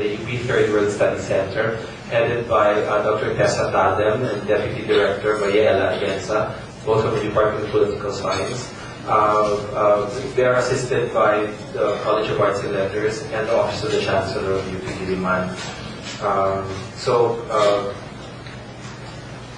the UP Third World Study Center, headed by Dr. Tessa Tadem and Deputy Director Mayela Atienza, both from the Department of Political Science. They are assisted by the College of Arts and Letters and the Office of the Chancellor of UP Diliman.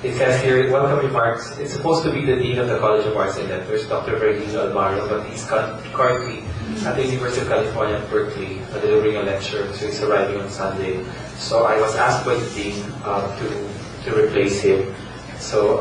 It says here, welcome remarks. It's supposed to be the Dean of the College of Arts and Letters, Dr. Rizal, but he's currently at the University of California at Berkeley, delivering a lecture, so he's arriving on Sunday. So I was asked by the Dean to replace him. So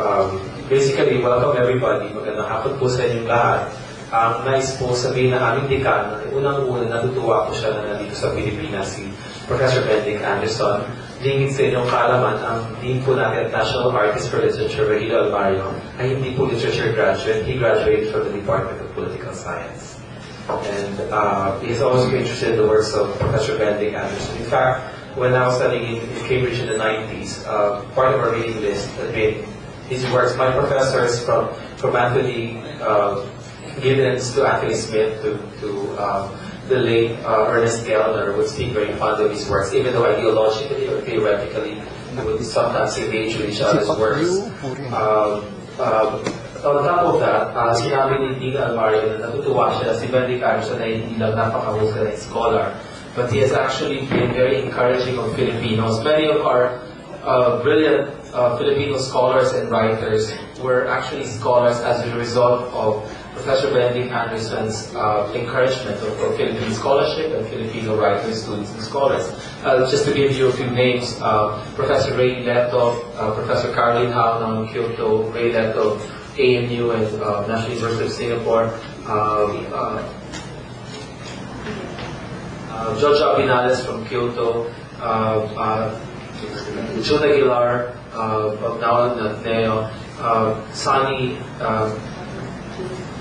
basically, welcome everybody. Magandang hapon po sa inyong lahat. Ang nais po sabihin na aming dekan, unang-una natutuwa po siya na nandito sa Pilipinas, si Professor Benedict Anderson. Lingid sa inyong kaalaman, ang Dean po natin at National Artist for Literature, Rahilo Alvario, ay hindi po literature graduate. He graduated from the Department of Political Science. And he's always been interested in the works of Professor Benedict Anderson. In fact, when I was studying in Cambridge in the 90s, part of our reading list made his works. My professors from Anthony Giddens to Anthony Smith to the late Ernest Gellner would speak very fond of his works, even though ideologically or theoretically they would sometimes engage with each other's works. On top of that, sinabi ni Dean Alvario na natutuwa siya si Benedict Anderson ay hindi lang napakahusay na scholar, but he has actually been very encouraging of Filipinos. Many of our brilliant Filipino scholars and writers were actually scholars as a result of Professor Benedict Anderson's encouragement of Philippine scholarship and Filipino writers, students, and scholars. Just to give you a few names, Professor Ray Leto, Professor Caroline Hao ng Kyoto, Ray Leto, ANU and National University of Singapore, Jojo Abinales from Kyoto, June Aguilar of now at NEO, Sani,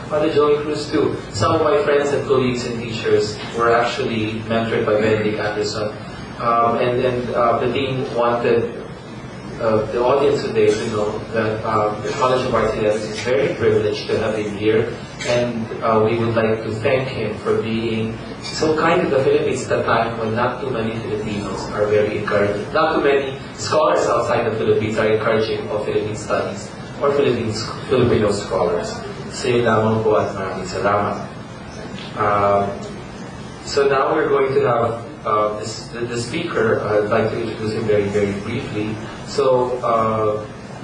Father Joey Cruz too. Some of my friends and colleagues and teachers were actually mentored by Benedict Anderson. And the Dean wanted the audience today to know that the College of Arts and Letters is very privileged to have him here, and we would like to thank him for being so kind to the Philippines at a time when not too many Filipinos are very encouraging. Not too many scholars outside the Philippines are encouraging of Philippine studies or Filipino scholars. So yun lamang po at maraming salamat. So now we're going to have the speaker. I'd like to introduce him very, very briefly. So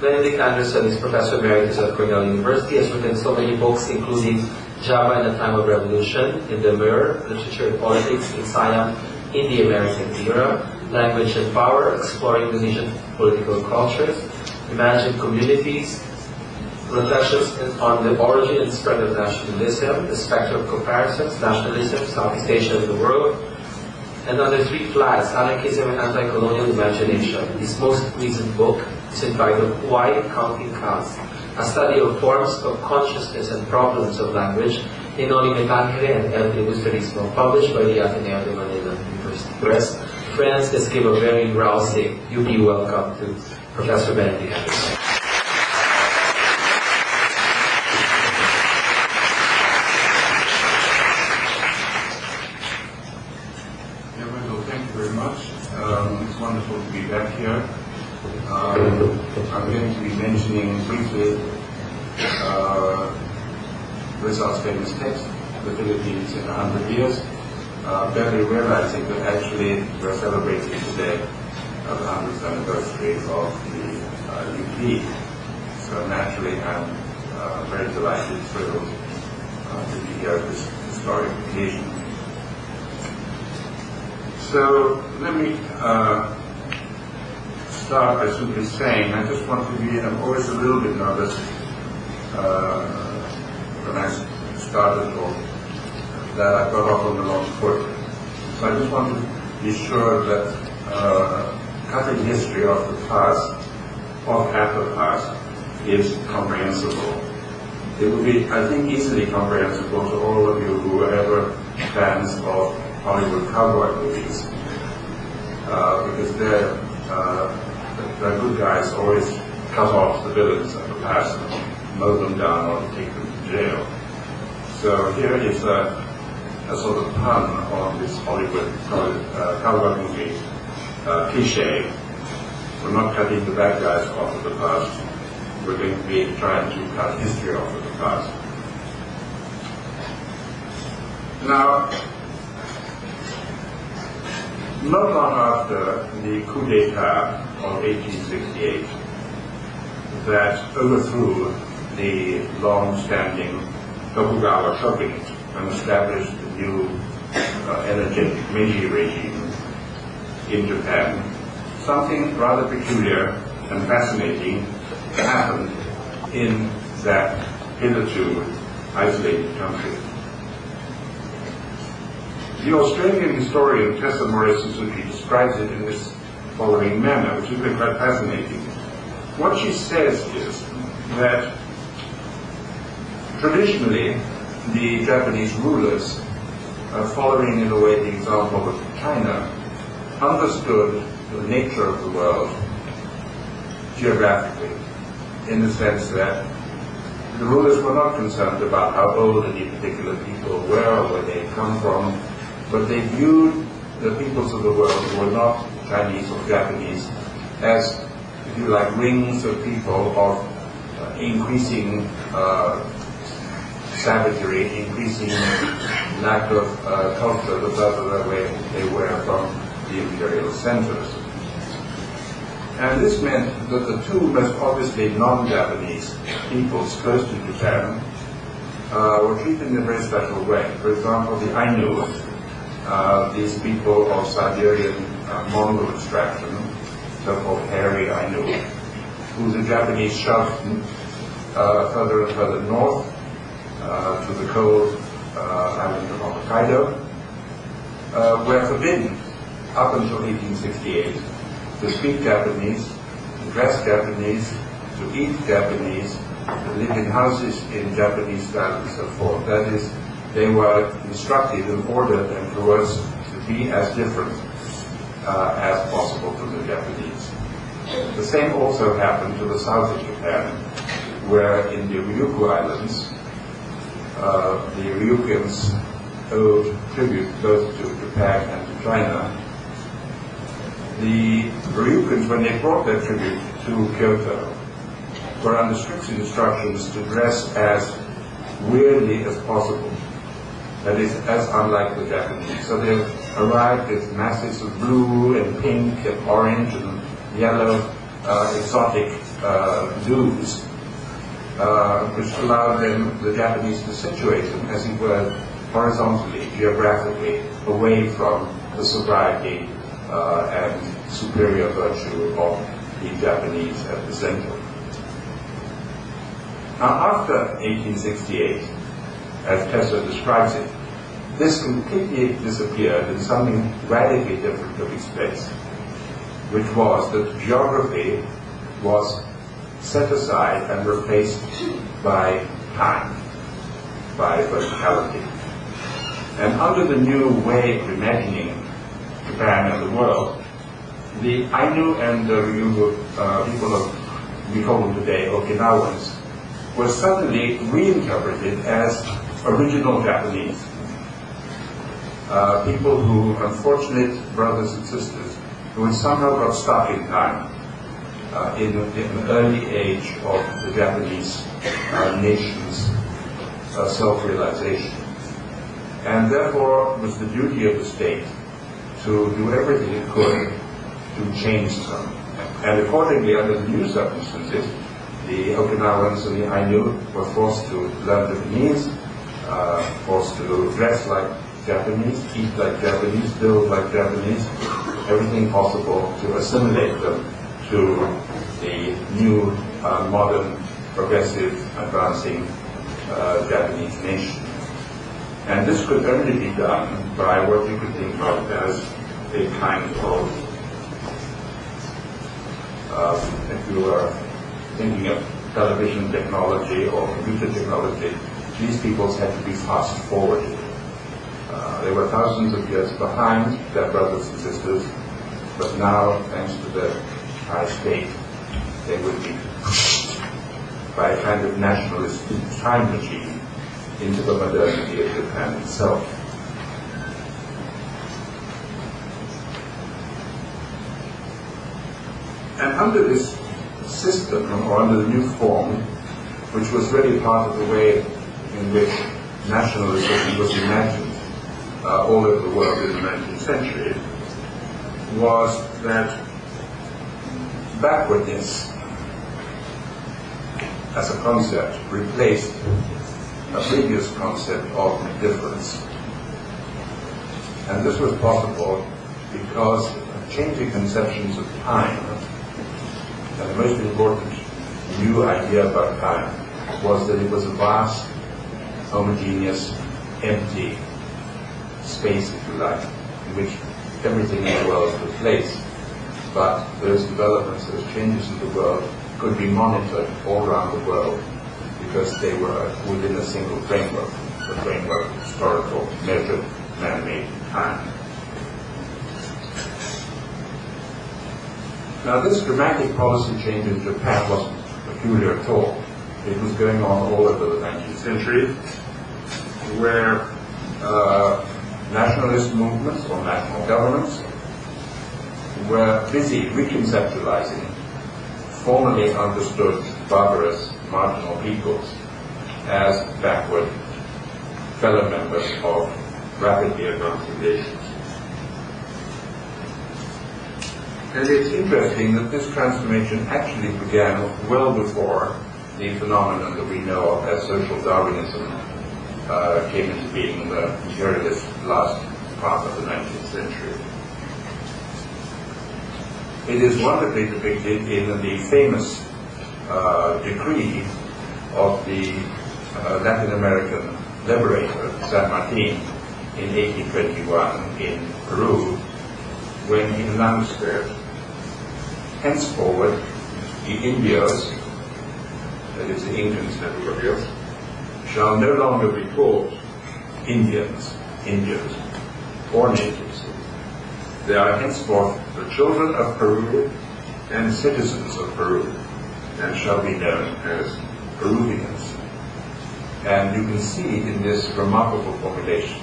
Benedict Anderson is Professor Emeritus at Cornell University. Has written so many books, including Java in the Time of Revolution, In the Mirror, Literature and Politics in Siam in the American Era, Language and Power, Exploring Indonesian Political Cultures, Imagined Communities, Reflections on the Origin and Spread of Nationalism, The Spectrum of Comparisons, Nationalism, Southeast Asia and the World, and Under Three Flags, Anarchism and Anti-Colonial Imagination. His most recent book is entitled Why Counting Counts, a study of forms of consciousness and problems of language in Metangere and El Tribusterismo, published by the Ateneo de Manila University Press. Friends, let's give a very rousing UP welcome to Professor Benedict Anderson. It's wonderful to be back here. I'm going to be mentioning briefly Rizal's famous text, The Philippines in 100 Years, barely realizing that actually we're celebrating today the 100th anniversary of the UP. So naturally I'm very delighted, thrilled to be here at this historic occasion. So let me start by simply saying I just want to be, I'm always a little bit nervous when I started, or that I got off on the wrong foot. So I just want to be sure that cutting history of the past, of the past, is comprehensible. It will be, I think, easily comprehensible to all of you who are ever fans of Hollywood cowboy movies, because the good guys always cut off the villains of the past and mow them down or take them to jail. So here is a sort of pun on this Hollywood cowboy movie cliche. We're not cutting the bad guys off of the past. We're going to be trying to cut history off of the past. Now, not long after the coup d'etat of 1868 that overthrew the long-standing Tokugawa shogunate and established a new energetic Meiji regime in Japan, something rather peculiar and fascinating happened in that hitherto isolated country. The Australian historian Tessa Morris Suzuki describes it in this following manner, which has been quite fascinating. What she says is that traditionally the Japanese rulers, following in a way the example of China, understood the nature of the world geographically, in the sense that the rulers were not concerned about how old any particular people were or where they had come from, but they viewed the peoples of the world who were not Chinese or Japanese as, if you like, rings of people of increasing savagery, increasing lack of culture the further away they were from the imperial centers. And this meant that the two most obviously non-Japanese peoples close to Japan were treated in a very special way. For example, the Ainu, these people of Siberian Mongol extraction, so-called hairy Ainu, who the Japanese shoved further and further north to the cold island of Hokkaido, were forbidden up until 1868 to speak Japanese, to dress Japanese, to eat Japanese, to live in houses in Japanese style and so forth. That is, they were instructed and ordered and coerced to be as different as possible from the Japanese. The same also happened to the south of Japan, where in the Ryukyu Islands, the Ryukyans owed tribute both to Japan and to China. The Ryukyans, when they brought their tribute to Kyoto, were under strict instructions to dress as weirdly as possible. That is, as unlike the Japanese. So they arrived with masses of blue and pink and orange and yellow exotic hues, which allowed them, the Japanese, to situate them, as it were, horizontally, geographically, away from the sobriety and superior virtue of the Japanese at the center. Now, after 1868, as Tessa describes it, this completely disappeared and something radically different took its place, which was that geography was set aside and replaced by time, by verticality. And under the new way of imagining Japan and the world, the Ainu and the Ryukyu people of, we call them today, Okinawans, were suddenly reinterpreted as original Japanese. People who, unfortunate brothers and sisters, who had somehow got stuck in time in the early age of the Japanese nation's self-realization. And therefore, it was the duty of the state to do everything it could to change them. And accordingly, under the new circumstances, the Okinawans and the Ainu were forced to learn Japanese, forced to dress like Japanese, eat like Japanese, build like Japanese, everything possible to assimilate them to the new, modern, progressive, advancing Japanese nation. And this could only be done by what you could think of as a kind of, if you were thinking of television technology or computer technology, these peoples had to be fast forwarded. They were thousands of years behind their brothers and sisters, but now, thanks to the high state, they would be pushed by a kind of nationalist time machine into the modernity of Japan itself. under this system, or under the new form, which was really part of the way in which nationalism was imagined all over the world in the 19th century, was that backwardness as a concept replaced a previous concept of difference. And this was possible because changing conceptions of time, and the most important new idea about time was that it was a vast, homogeneous, empty space, if you like, in which everything in the world took place. But those developments, those changes in the world could be monitored all around the world because they were within a single framework, the framework of historical, measured, man-made time. Now, this dramatic policy change in Japan wasn't peculiar at all. It was going on all over the 19th century, where nationalist movements or national governments were busy reconceptualizing formerly understood barbarous marginal peoples as backward fellow members of rapidly advancing nations. And it's interesting that this transformation actually began well before the phenomenon that we know of as social Darwinism came into being in the imperialist last part of the 19th century. It is wonderfully depicted in the famous decree of the Latin American liberator, San Martin, in 1821 in Peru, when he announced that henceforward the Indios, that is the Incans and everybody else, shall no longer be called Indians, Indios, or natives. They are henceforth the children of Peru and citizens of Peru, and shall be known as Peruvians. And you can see in this remarkable formulation,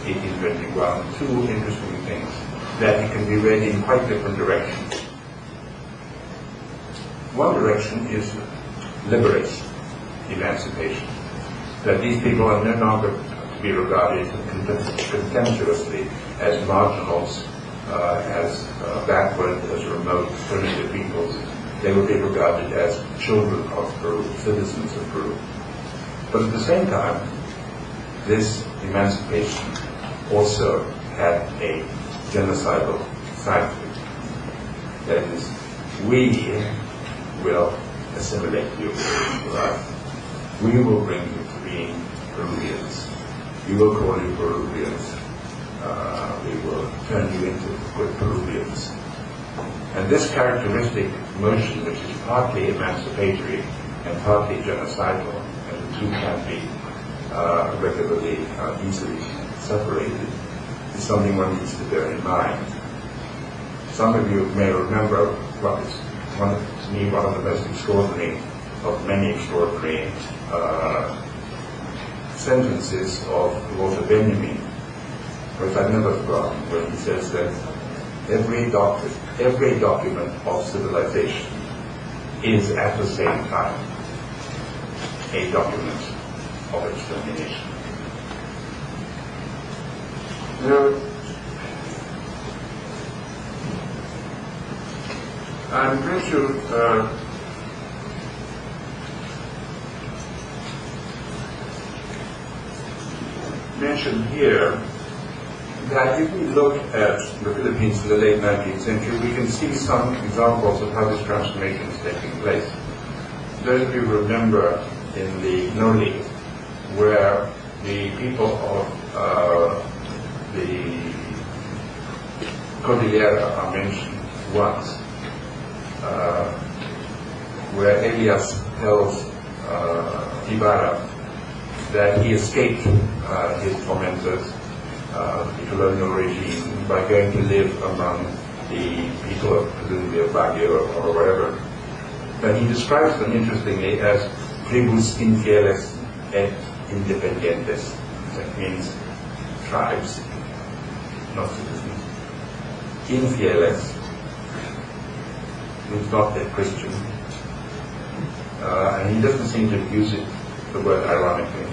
1821, two interesting things that it can be read in quite different directions. One direction is liberation, emancipation, that these people are no longer to be regarded contemptuously as marginals, as backward, as remote, primitive peoples. They will be regarded as children of Peru, citizens of Peru. But at the same time, this emancipation also had a genocidal side to it. That is, we will assimilate you, right? We will bring you to being Peruvians. We will call you Peruvians. We will turn you into good Peruvians. And this characteristic motion, which is partly emancipatory and partly genocidal, and the two can be regularly, easily separated, is something one needs to bear in mind. Some of you may remember what is, to me, one of the most extraordinary of many extraordinary sentences of Walter Benjamin, which I've never forgotten, where he says that every document of civilization is at the same time a document of extermination. Now, I'm going to mention here that if we look at the Philippines in the late 19th century, we can see some examples of how this transformation is taking place. Those of you remember in the Noli, where the people of the Cordillera are mentioned once, where Elias tells Ibarra that he escaped his tormentors, the colonial regime, by going to live among the people of presumably Baguio or wherever. But he describes them interestingly as tribus infieles et independientes. That means tribes, not citizens. Infieles, who's not a Christian. And he doesn't seem to use the word ironically.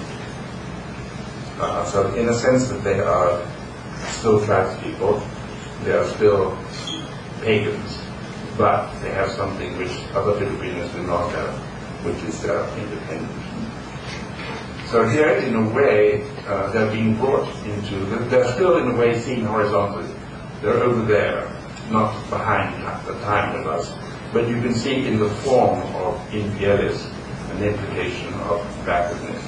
So in a sense that they are still tribespeople, they are still pagans, but they have something which other Filipinos do not have, which is their independence. So here, in a way, they're being brought into, they're still in a way seen horizontally. They're over there, not behind the time with us. But you can see in the form of infielis an implication of backwardness.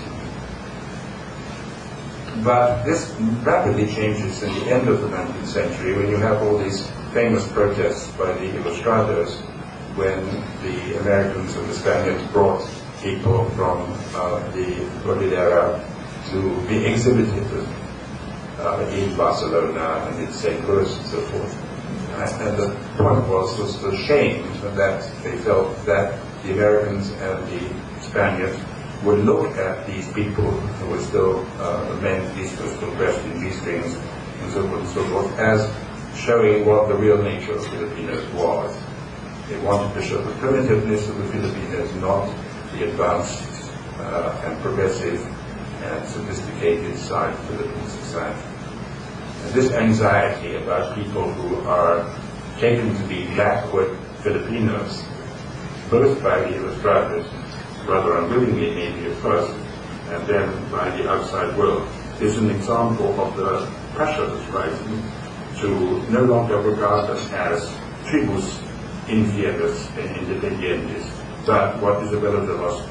But this rapidly changes in the end of the 19th century when you have all these famous protests by the Ilustrados when the Americans and the Spaniards brought people from the Cordillera to be exhibited in Barcelona and in St. Louis and so forth. And the point was the shame that they felt that the Americans and the Spaniards would look at these people who were still men, these were still dressed in G-strings and so forth, as showing what the real nature of Filipinos was. They wanted to show the primitiveness of the Filipinos, not the advanced and progressive and sophisticated side of Philippine society. And this anxiety about people who are taken to be backward Filipinos, both by the Ilustrados, rather unwillingly maybe at first, and then by the outside world, is an example of the pressure that's rising to no longer regard them as tribus infieles and independientes, but what Isabella de los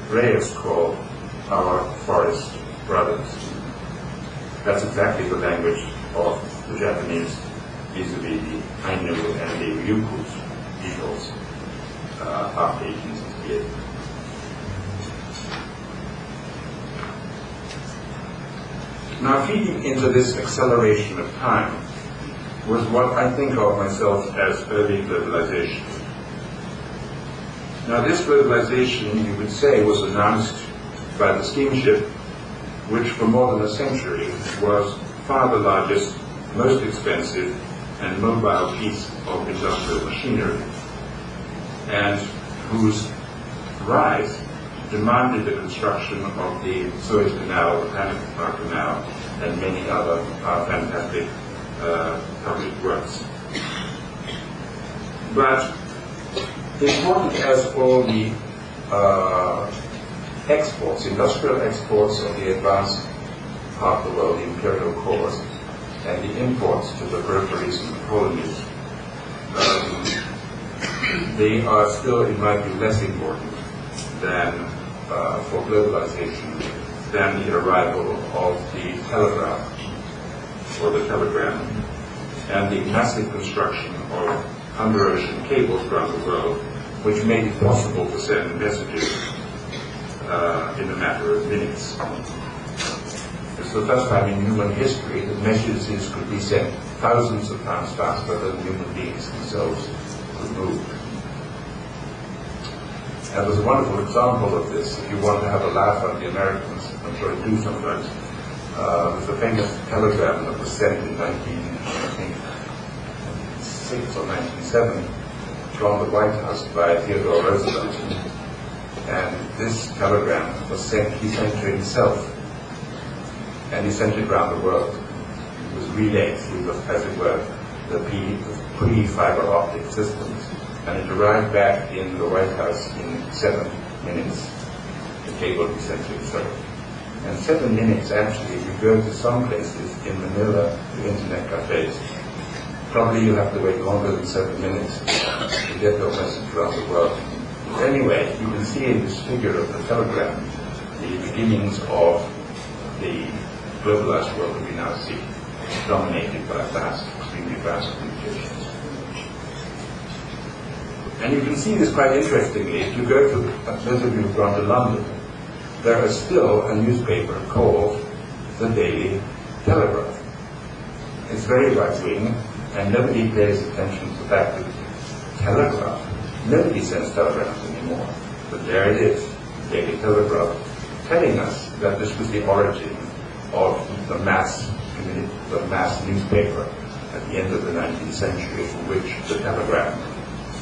Reyes called our forest brothers. That's exactly the language of the Japanese vis-a-vis the Ainu and the Ryukyus peoples after 1868. Now, feeding into this acceleration of time was what I think of myself as early globalization. Now, this globalization, you would say, was announced by the steamship, which for more than a century was far the largest, most expensive, and mobile piece of industrial machinery, and whose rise demanded the construction of the Suez Canal, the Panama Canal, and many other fantastic public works. But important as all the exports, industrial exports of the advanced part of the world, the imperial cores, and the imports to the peripheries and the colonies, they are still, in my view, less important than for globalization than the arrival of the telegraph or the telegram and the massive construction of under-ocean cables around the world, which made it possible to send messages in a matter of minutes. It's the first time in human history that messages could be sent thousands of times faster than human beings themselves could move. And there's a wonderful example of this. If you want to have a laugh at the Americans, I'm sure I do sometimes, there's a famous telegram that was sent in 1906 or 1907 from the White House by Theodore Roosevelt. And this telegram was sent, he sent to himself, and he sent it around the world. It was relayed through, as it were, the pre-fiber optic systems, and it arrived back in the White House in 7 minutes. The cable was sent to itself. And 7 minutes, actually, if you go to some places in Manila, the internet cafes, probably you have to wait longer than 7 minutes to get your message around the world. Anyway, you can see in this figure of the telegram the beginnings of the globalized world that we now see, dominated by vast, extremely vast communications. And you can see this quite interestingly. If you go to, those of you who've gone to London, there is still a newspaper called the Daily Telegraph. It's very right-wing, and nobody pays attention to the fact that telegraph, nobody sends telegrams anymore. But there it is, Daily Telegraph, telling us that this was the origin of the mass newspaper at the end of the 19th century, for which the telegram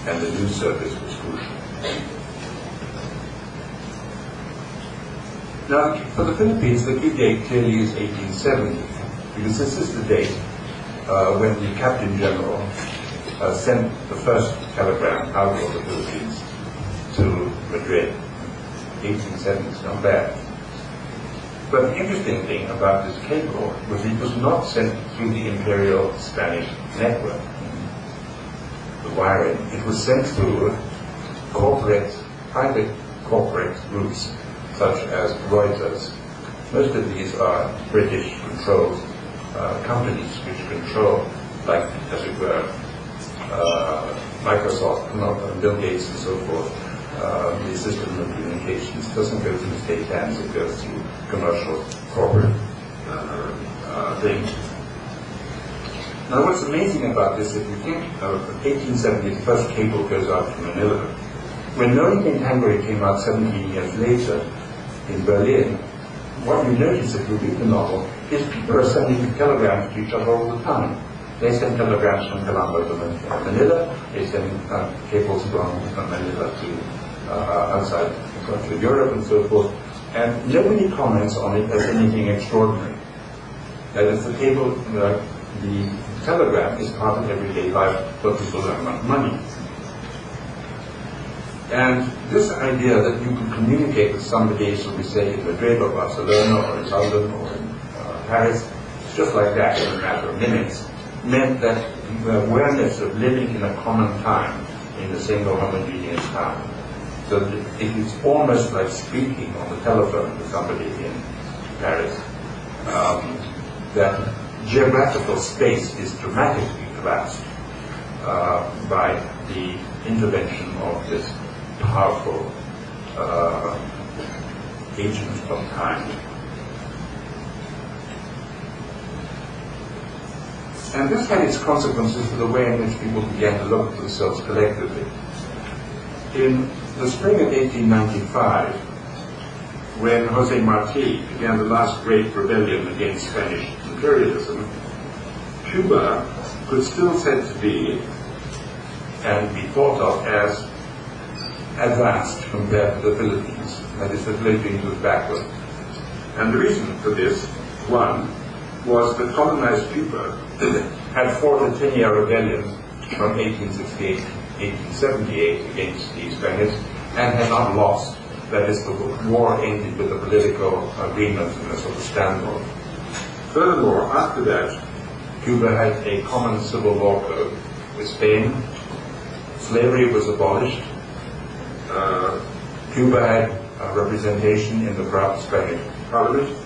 and the news service was crucial. Now, for the Philippines, the key date clearly is 1870, because this is the date when the Captain General sent the first telegram out of the Philippines to Madrid. 1870 is not bad. But the interesting thing about this cable was it was not sent through the Imperial Spanish network, the wiring. It was sent through private corporate routes, such as Reuters. Most of these are British-controlled companies which control, like, as it were, Microsoft, Bill Gates and so forth. The system of communications doesn't go to the state hands, it goes to commercial corporate things. Now what's amazing about this, if you think of 1870, the first cable goes out to Manila. When Knowing in Hungary came out 17 years later in Berlin, what you notice if you read the novel is people are sending telegrams to each other all the time. They send telegrams from Colombo to Manila, they send cables from Manila to outside to Europe and so forth, and nobody comments on it as anything extraordinary. That is, the cable, the telegram is part of everyday life for people who have money. And this idea that you could communicate with somebody, so we say in Madrid or Barcelona or in London or in Paris, just like that in a matter of minutes, meant that the awareness of living in a common time, in a single homogeneous time. So it is almost like speaking on the telephone to somebody in Paris. That geographical space is dramatically collapsed by the intervention of this powerful agent of time. And this had its consequences for the way in which people began to look at themselves collectively. In the spring of 1895, when Jose Marti began the last great rebellion against Spanish imperialism, Cuba could still said to be and be thought of as advanced compared to the Philippines. That is, the Philippines was backward. And the reason for this, one, was that colonized Cuba had fought a 10-year rebellion from 1868 to 1878 against the Spaniards and had not lost. That is, the war ended with a political agreement and a sort of standoff. Furthermore, after that, Cuba had a common civil law code with Spain. Slavery was abolished. Cuba had representation in the Spanish Parliament.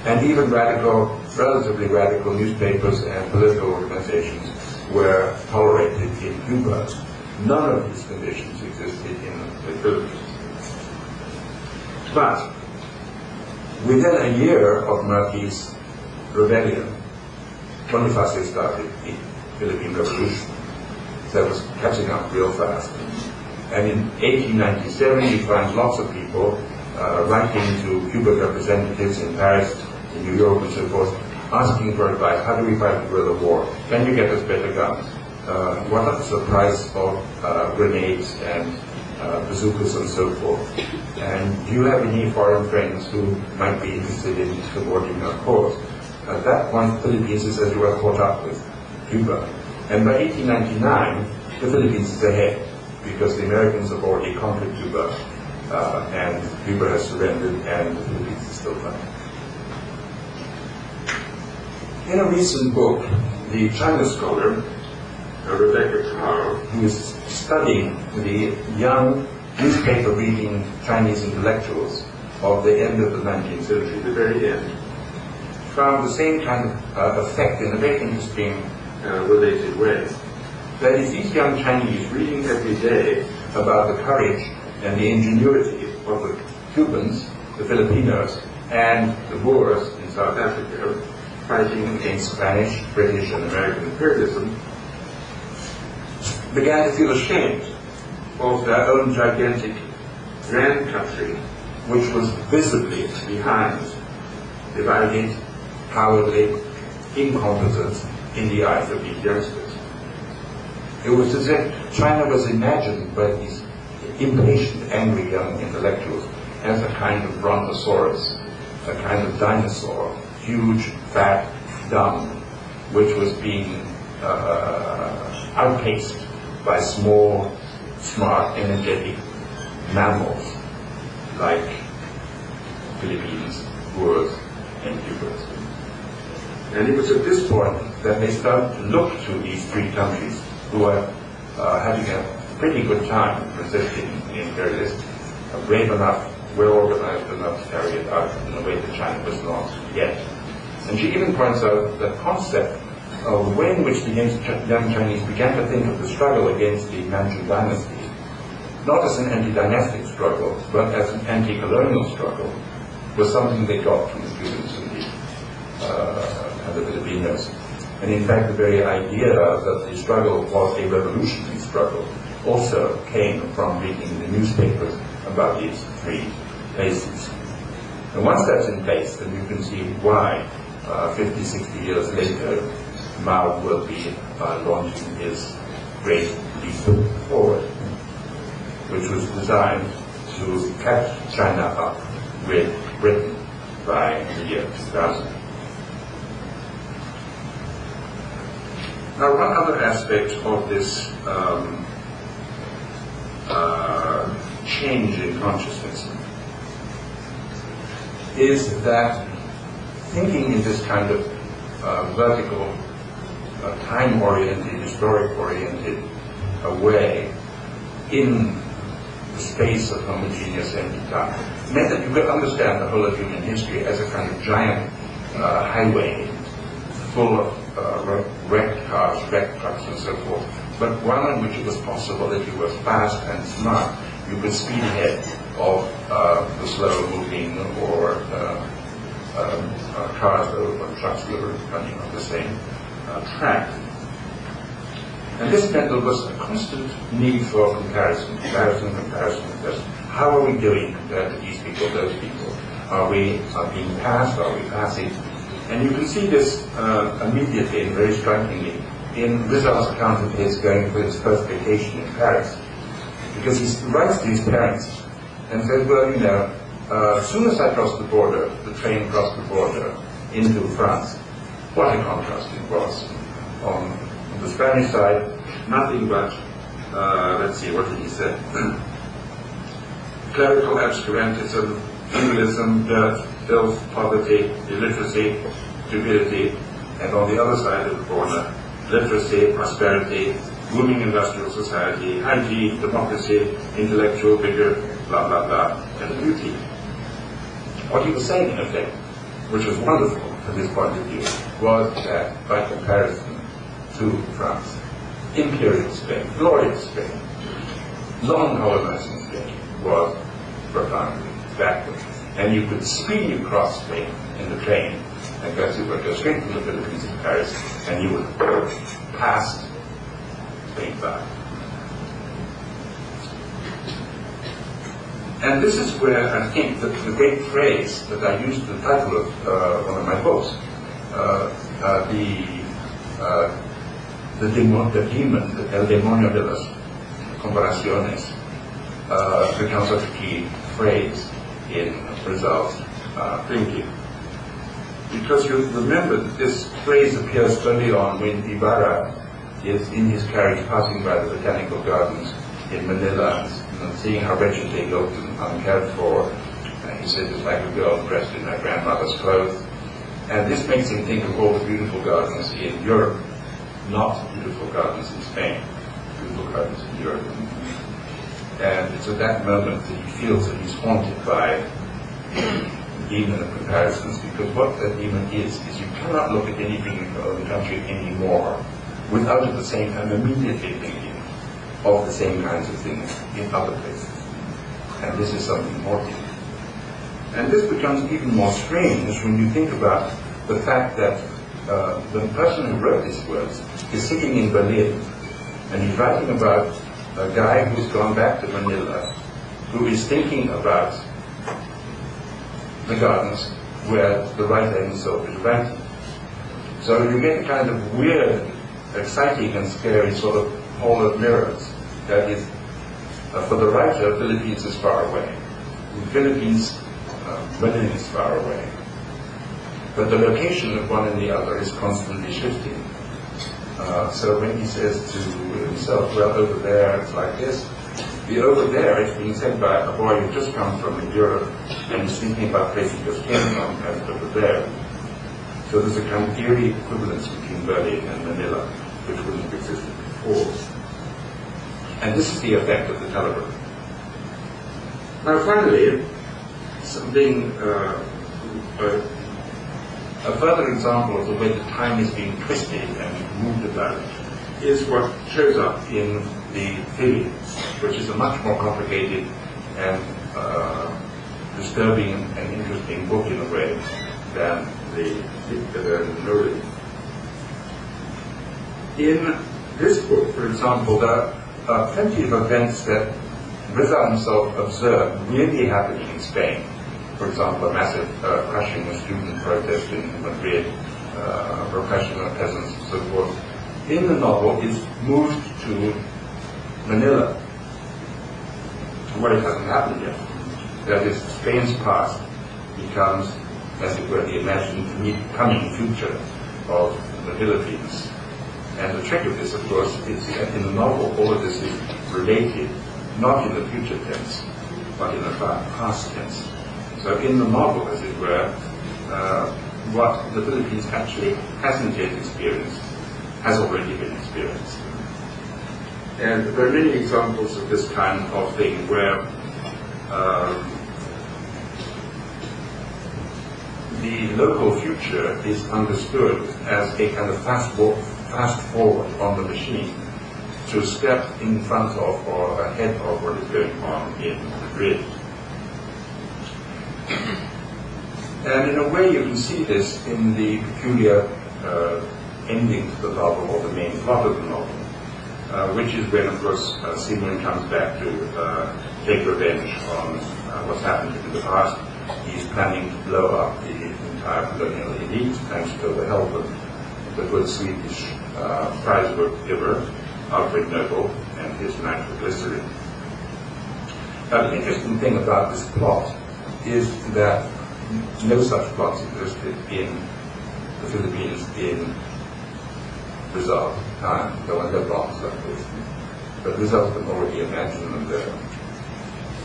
And even relatively radical newspapers and political organizations were tolerated in Cuba. None of these conditions existed in the Philippines. But within a year of Marti's rebellion, Bonifacio started the Philippine Revolution that was catching up real fast. And in 1897, you find lots of people writing to Cuban representatives in Paris, in New York, and so forth, asking for advice. How do we fight the guerrilla war? Can you get us better guns? What is the price of grenades and bazookas and so forth? And do you have any foreign friends who might be interested in supporting our cause? At that point, the Philippines is as well caught up with Cuba. And by 1899, the Philippines is ahead, because the Americans have already conquered Cuba, and Cuba has surrendered, and the Philippines is still fighting. In a recent book, the China scholar, Rebecca Carr, who is studying the young newspaper-reading Chinese intellectuals of the end of the 19th century, the very end, found the same kind of effect in a very interesting, related way. That is, these young Chinese reading every day about the courage and the ingenuity of the Cubans, the Filipinos, and the Boers in South Africa, fighting against Spanish, British, and American imperialism, began to feel ashamed of their own gigantic grand country, which was visibly behind, divided, cowardly, incompetent in the eyes of these youngsters. It was as if China was imagined by these impatient, angry young intellectuals as a kind of brontosaurus, a kind of dinosaur, huge, fat, dumb, which was being outpaced by small, smart, energetic mammals like Philippines, Boers, and Cubans. And it was at this point that they started to look to these three countries who were having a pretty good time resisting the imperialists, brave enough, well organized enough to carry it out in a way that China was not yet. And she even points out the concept of the way in which the young Chinese began to think of the struggle against the Manchu dynasty, not as an anti-dynastic struggle, but as an anti-colonial struggle, was something they got from the Cubans and the Filipinos. And in fact, the very idea that the struggle was a revolutionary struggle also came from reading the newspapers about these three places. And once that's in place, then you can see why 50, 60 years later, Mao will be launching his great leap forward, which was designed to catch China up with Britain by the year 2000. Now, one other aspect of this change in consciousness is that thinking in this kind of vertical, time-oriented, historic-oriented way in the space of homogeneous empty time meant that you could understand the whole of human history as a kind of giant highway full of wrecked cars, wrecked trucks, and so forth, but one in which it was possible that you were fast and smart. You could speed ahead of the slow-moving or cars or trucks that were running on the same track. And this meant there was a constant need for comparison. How are we doing compared to these people, those people? Are we being passed? Are we passing? And you can see this immediately and very strikingly in Rizal's account of his going for his first vacation in Paris. Because he writes to his parents and says, well, you know, as soon as I crossed the border, the train crossed the border into France, what a contrast it was. On the Spanish side, nothing but, let's see, what did he say? Clerical obscurantism, feudalism, dirt, filth, poverty, illiteracy, stupidity, and on the other side of the border, literacy, prosperity, booming industrial society, hygiene, democracy, intellectual vigor, blah, blah, blah, and beauty. What he was saying, in effect, which was wonderful from this point of view, was that, by comparison to France, imperial Spain, glorious Spain, long colonizing Spain, was profoundly backward. And you could speed across Spain in the train, and go straight from the Philippines to Paris, and you would go past Spain back. And this is where I think that the great phrase that I used in the title of one of my books, the demon, el demonio de las comparaciones, becomes such a key phrase in Rizal's thinking. Because you remember that this phrase appears early on when Ibarra is in his carriage passing by the botanical gardens in Manila, and seeing how wretched they looked and uncared for. And he said, it's like a girl dressed in her grandmother's clothes. And this makes him think of all the beautiful gardens in Europe, not beautiful gardens in Spain, beautiful gardens in Europe. And it's at that moment that he feels that he's haunted by the demon of comparisons, because what that demon is you cannot look at anything in your own country anymore without at the same time immediately thinking of the same kinds of things in other places. And this is something haunting. And this becomes even more strange when you think about the fact that the person who wrote these words is sitting in Berlin, and he's writing about a guy who's gone back to Manila, who is thinking about the gardens where the writer himself is writing. So you get a kind of weird, exciting and scary sort of hall of mirrors. That is, for the writer, Philippines is far away. In the Philippines, Berlin is far away. But the location of one and the other is constantly shifting. So when he says to himself, well, over there it's like this, the over there is being said by a boy who just come from Europe and is thinking about places he just came from as over there. So there's a kind of eerie equivalence between Berlin and Manila, which wouldn't have existed before. And this is the effect of the telegram. Now finally, something, a further example of the way that time is being twisted and moved about is what shows up in the Philly, which is a much more complicated and disturbing and interesting book in a way than the Nuri. In this book, for example, there are plenty of events that Rizal himself observed really happening in Spain. For example, a massive crushing of student protest in Madrid, repression of peasants and so forth. In the novel, it's moved to Manila, where it hasn't happened yet. That is, Spain's past becomes, as it were, the imagined coming future of the Philippines. And the trick of this, of course, is that in the novel, all of this is related, not in the future tense, but in the past tense. So in the novel, as it were, what the Philippines actually hasn't yet experienced has already been experienced. And there are many examples of this kind of thing where the local future is understood as a kind of fast forward on the machine to step in front of or ahead of what is going on in Madrid. And in a way you can see this in the peculiar ending to the novel, or the main plot of the novel, which is when, of course, Simon comes back to take revenge on what's happened in the past. He's planning to blow up the entire colonial elite, thanks to the help of the good Swedish prize book giver, Alfred Nobel, and his nitroglycerin. Now, the interesting thing about this plot is that no such plots existed in the Philippines in Rizal time. There were no plots like this. But Rizal can already imagine them there.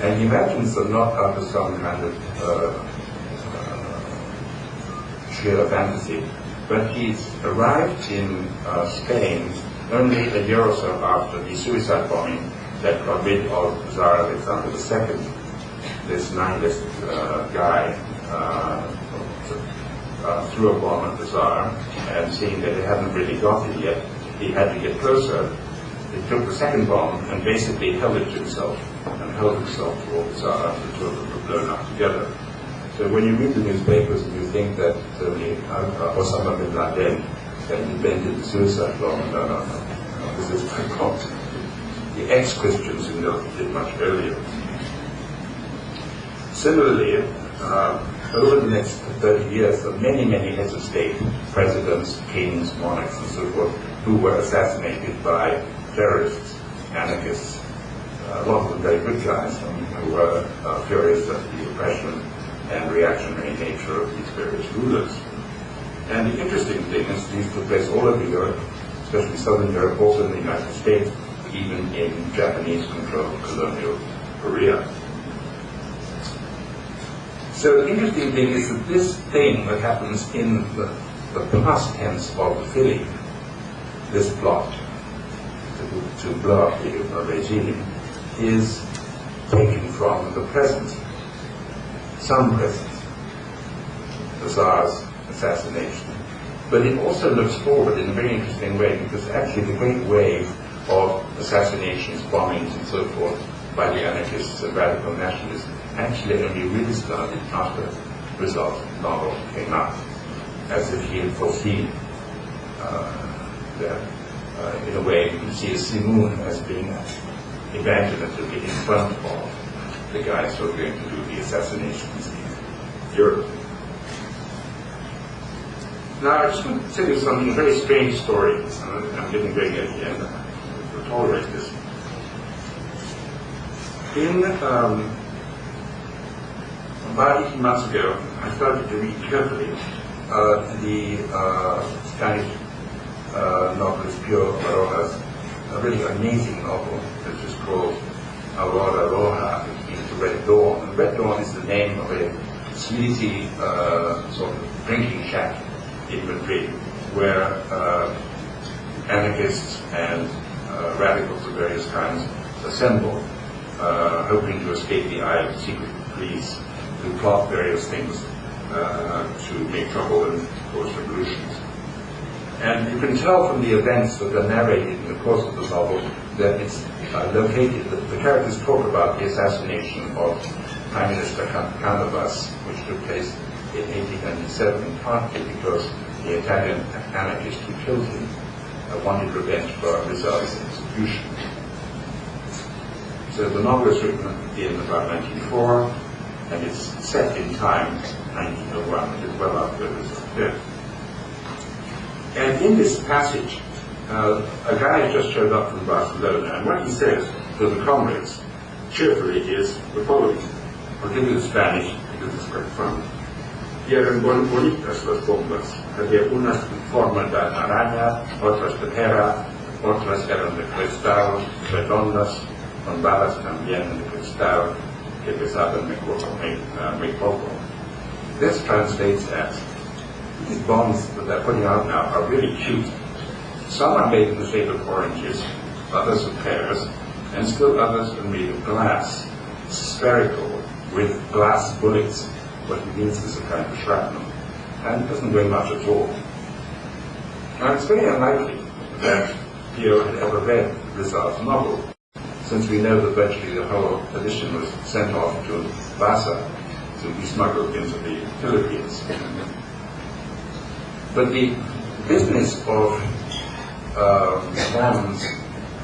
And he imagines them not out of some kind of sheer fantasy, but he's arrived in Spain only a year or so after the suicide bombing that got rid of Tsar Alexander II. This nihilist guy threw a bomb at the Tsar, and seeing that it hadn't really got it yet, he had to get closer. He took the second bomb and basically held it to himself, and held himself toward the Tsar after the two of them were blown up together. So when you read the newspapers and you think that Osama bin Laden had invented the suicide bomb, no, this is my fault. The ex-Christians who did much earlier. Similarly, over the next 30 years, there are many, many heads of state, presidents, kings, monarchs, and so forth, who were assassinated by terrorists, anarchists, a lot of them very good guys, who were furious at the oppression and reactionary nature of these various rulers. And the interesting thing is these took place all over Europe, especially Southern Europe, also in the United States, even in Japanese-controlled colonial Korea. So the interesting thing is that this thing that happens in the past tense of the Philly, this plot to blow up the regime, is taken from the present, some present, the Tsar's assassination. But it also looks forward in a very interesting way, because actually the great wave of assassinations, bombings, and so forth by the anarchists and radical nationalists actually only really started after Rizal's novel came out, as if he had foreseen that. In a way, you can see Simon as being imaginatively in front of the guys who are going to do the assassinations in Europe. Now, I just want to tell you something, a very strange story. I'm getting very at the end. to tolerate this. About 18 months ago, I started to read carefully the Spanish novelist Pio Baroja's really amazing novel, which is called Aurora Roja, which means the Red Dawn. And Red Dawn is the name of a sleazy sort of drinking shack in Madrid, where anarchists and radicals of various kinds assemble, hoping to escape the eye of secret police, to plot various things to make trouble and cause revolutions. And you can tell from the events that are narrated in the course of the novel that it's located, that the characters talk about the assassination of Prime Minister Cánovas, which took place in 1897, partly because the Italian anarchist who killed him wanted revenge for Rizal's execution. So the novel is written in about 1904, and it's set in time, 1901, which is well after Rizal's death. And in this passage, a guy just showed up from Barcelona, and what he says to the comrades, cheerfully, is the following. I'll give you the Spanish, because it's quite fun. Y eran bonitas las bombas. Había unas en forma de araña, otras de pera, otras eran de cristal, redondas, con balas también de cristal, que pesaban muy poco. This translates as, these bombs that they're putting out now are really cute. Some are made in the shape of oranges, others of pears, and still others are made of glass, spherical, with glass bullets. What it means is a kind of shrapnel, and it doesn't weigh much at all. Now it's very unlikely that Pio had ever read Rizal's novel, since we know that virtually the whole edition was sent off to Lhasa to be smuggled into the Philippines. But the business of bombs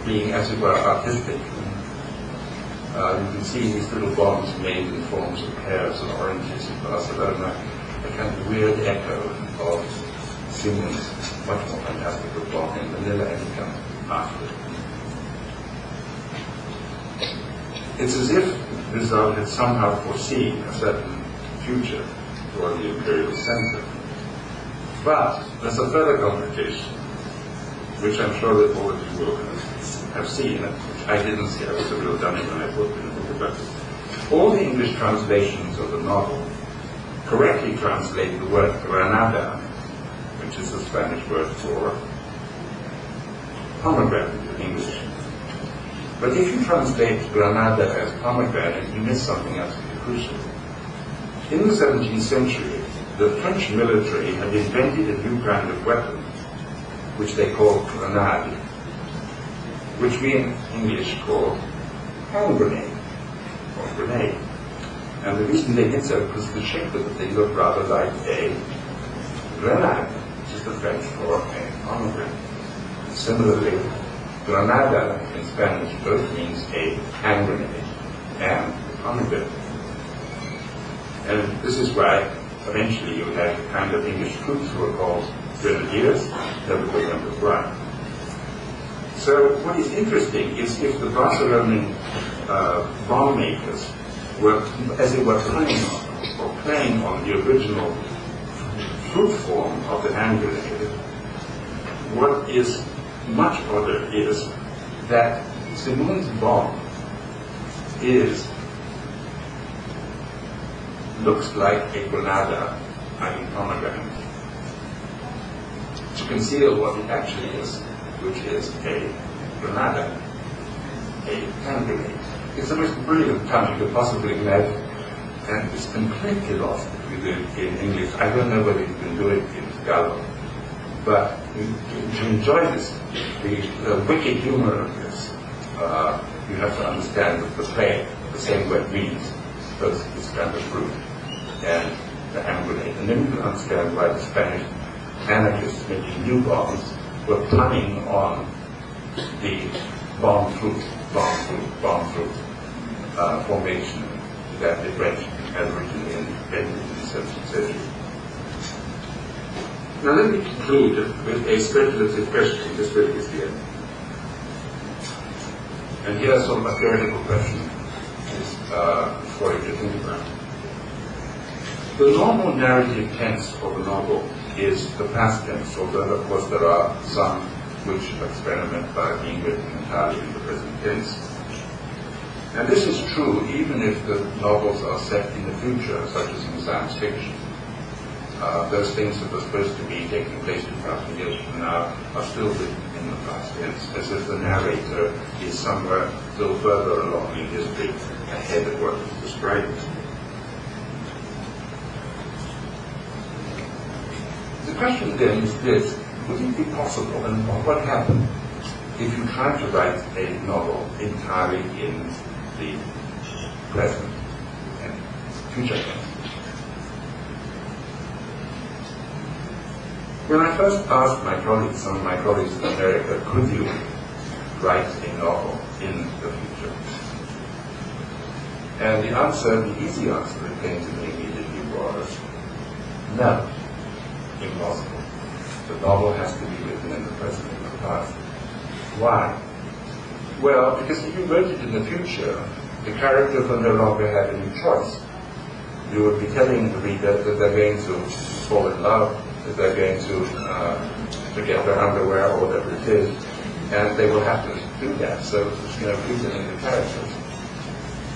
being, as it were, artistic, you can see these little bombs made in forms of pears and oranges in Barcelona, a kind of weird echo of Simon's much more fantastical bomb in Manila and become after. It's as if Rizal had somehow foreseen a certain future for the imperial center. But there's a further complication, which I'm sure that all of you will have seen, which I didn't see. I was a real dummy when I put in the book about it. All the English translations of the novel correctly translate the word granada, which is the Spanish word for pomegranate in English. But if you translate granada as pomegranate, you miss something absolutely crucial. In the 17th century, the French military had invented a new kind of weapon, which they called grenade, which we in English call hand grenade, or grenade. And the reason they did so was the shape of it. They looked rather like a grenade, which is the French for a pomegranate. Similarly, granada in Spanish both means a hand grenade and pomegranate. And this is why eventually you had a kind of English troops who were called grenadiers, that would go under right. So what is interesting is if the Barcelonian bomb makers were, as it were, playing on the original fruit form of the hand grenade, what is much odder is that Simon's bomb looks like a granada, i.e. pomegranate, to conceal what it actually is, which is a granada, a hand grenade. It's the most brilliant time you could possibly imagine, and it's completely lost if you do it in English. I don't know whether you can do it in Tagalog, but to enjoy this, the wicked humor of this, you have to understand that the play, the same word means, both this kind of fruit and the hand grenade. And then you can understand why the Spanish anarchists making new bombs were punning on the bomb fruit formation that the French had originally invented in the 17th century. Now let me conclude with a speculative question. This really is the end. And here's sort of a theoretical question for you to think about. The normal narrative tense of a novel is the past tense, although of course there are some which experiment by being written entirely in the present tense. And this is true even if the novels are set in the future, such as in science fiction. Those things that are supposed to be taking place 2,000 years from now are still written in the past tense, as if the narrator is somewhere still further along in history ahead of what is described. The question then is this: would it be possible, and what would happen if you tried to write a novel entirely in the present and future tense? When I first asked some of my colleagues in America, could you write a novel in the future? And the easy answer that came to me immediately was, no, impossible. The novel has to be written in the present and the past. Why? Well, because if you wrote it in the future, the characters will no longer have any choice. You would be telling the reader that they're going to fall in love, that they're going to get their underwear or whatever it is, and they will have to do that. So, please in the characters.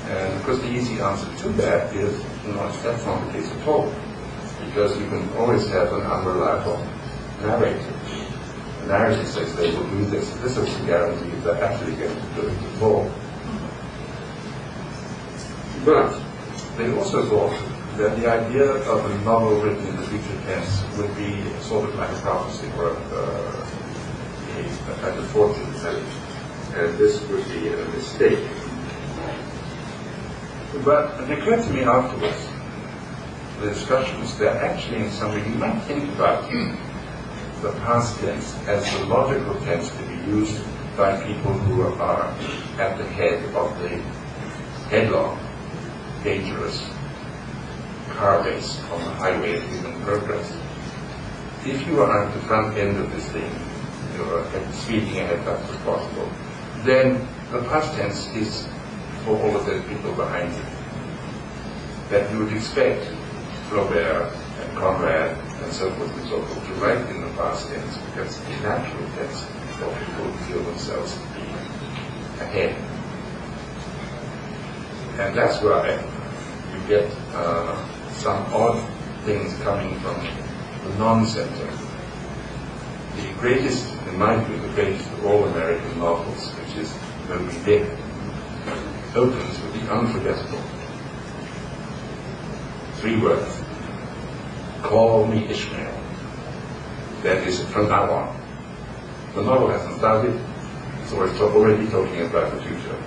And of course the easy answer to that is, that's not the case at all. Because you can always have an unreliable narrator. The narrator says they will do this. This is a guarantee they're actually going to do it before. But they also thought that the idea of a novel written in the future tense would be sort of like a prophecy or a kind of fortune telling, and this would be a mistake. But it occurred to me afterwards, the discussions, that actually in some way you might think about the past tense as the logical tense to be used by people who are at the head of the headlong, dangerous car race on the highway of human progress. If you are at the front end of this thing, you're speeding ahead as fast as possible, then the past tense is for all of those people behind you. That you would expect Flaubert and Conrad and so forth and so forth to write in the past tense, because the natural tense for people who feel themselves to be ahead. And that's why you get some odd things coming from the non-center. The greatest, in my view, the greatest of all American novels, which is Moby Dick, opens with the unforgettable 3 words: call me Ishmael. That is, from now on. The novel hasn't started, so it's already talking about the future.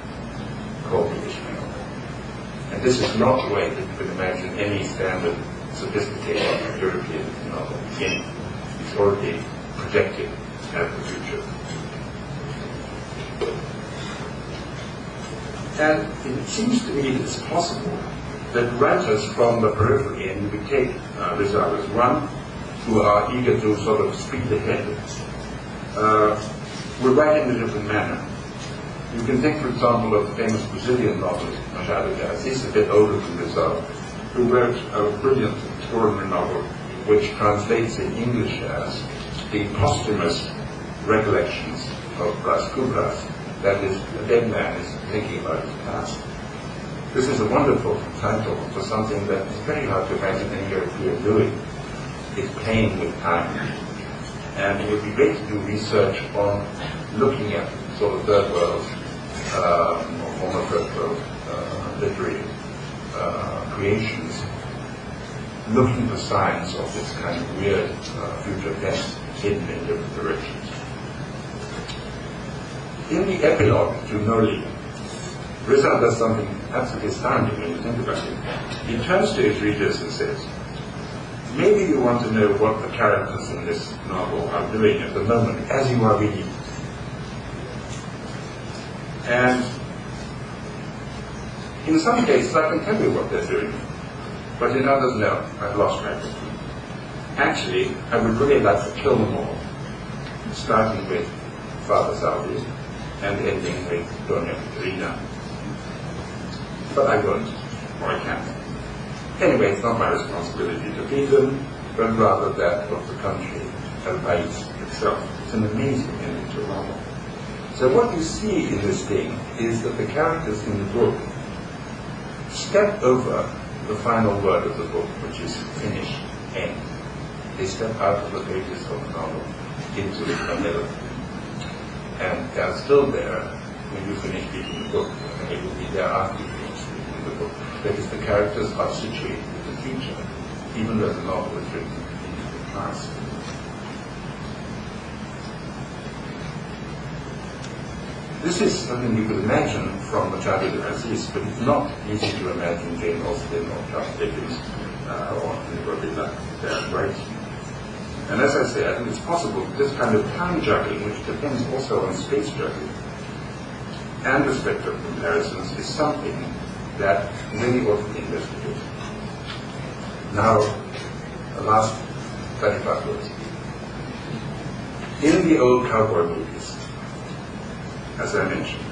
Call me Ishmael. And this is not the way that you can imagine any standard, sophisticated European novel beginning. It's already projected at the future. And it seems to me that it's possible that writers from the periphery, and you could take Rizal as one, who are eager to sort of speed ahead, will write in a different manner. You can think, for example, of the famous Brazilian novelist, Machado de Assis, a bit older than Rizal, who wrote a brilliant, extraordinary novel which translates in English as The Posthumous Recollections of Brás Cubras. That is, a dead man is thinking about his past. This is a wonderful title for something that is very hard to imagine any European doing. It's playing with time. And it would be great to do research on looking at sort of third world, or former third world literary creations, looking for signs of this kind of weird future tense hidden in different directions. In the epilogue to Noli, Rizal does something absolutely astounding when you think about it. He turns to his readers and says, maybe you want to know what the characters in this novel are doing at the moment as you are reading. And in some cases I can tell you what they're doing, but in others no, I've lost track of them. Actually, I would really like to kill them all, starting with Father Salvi, and ending with Doña Caterina. But I won't, or I can't. Anyway, it's not my responsibility to read them, but rather that of the country, El País itself. It's an amazing miniature novel. So what you see in this thing is that the characters in the book step over the final word of the book, which is finish, end. They step out of the pages of the novel into the middle. And they are still there when you finish reading the book, and they will be there after you finish reading the book. Because the characters are situated in the future, even though the novel is written in the past. This is something you could imagine from the childhood of Aziz, but it's not easy to imagine Jane Austen or Charles Dickens or anybody like that, right? And as I say, I think it's possible that this kind of time juggling, which depends also on space juggling, and respect of comparisons, is something that really ought to be investigated. Now, the last 35 words. In the old cowboy movies, as I mentioned,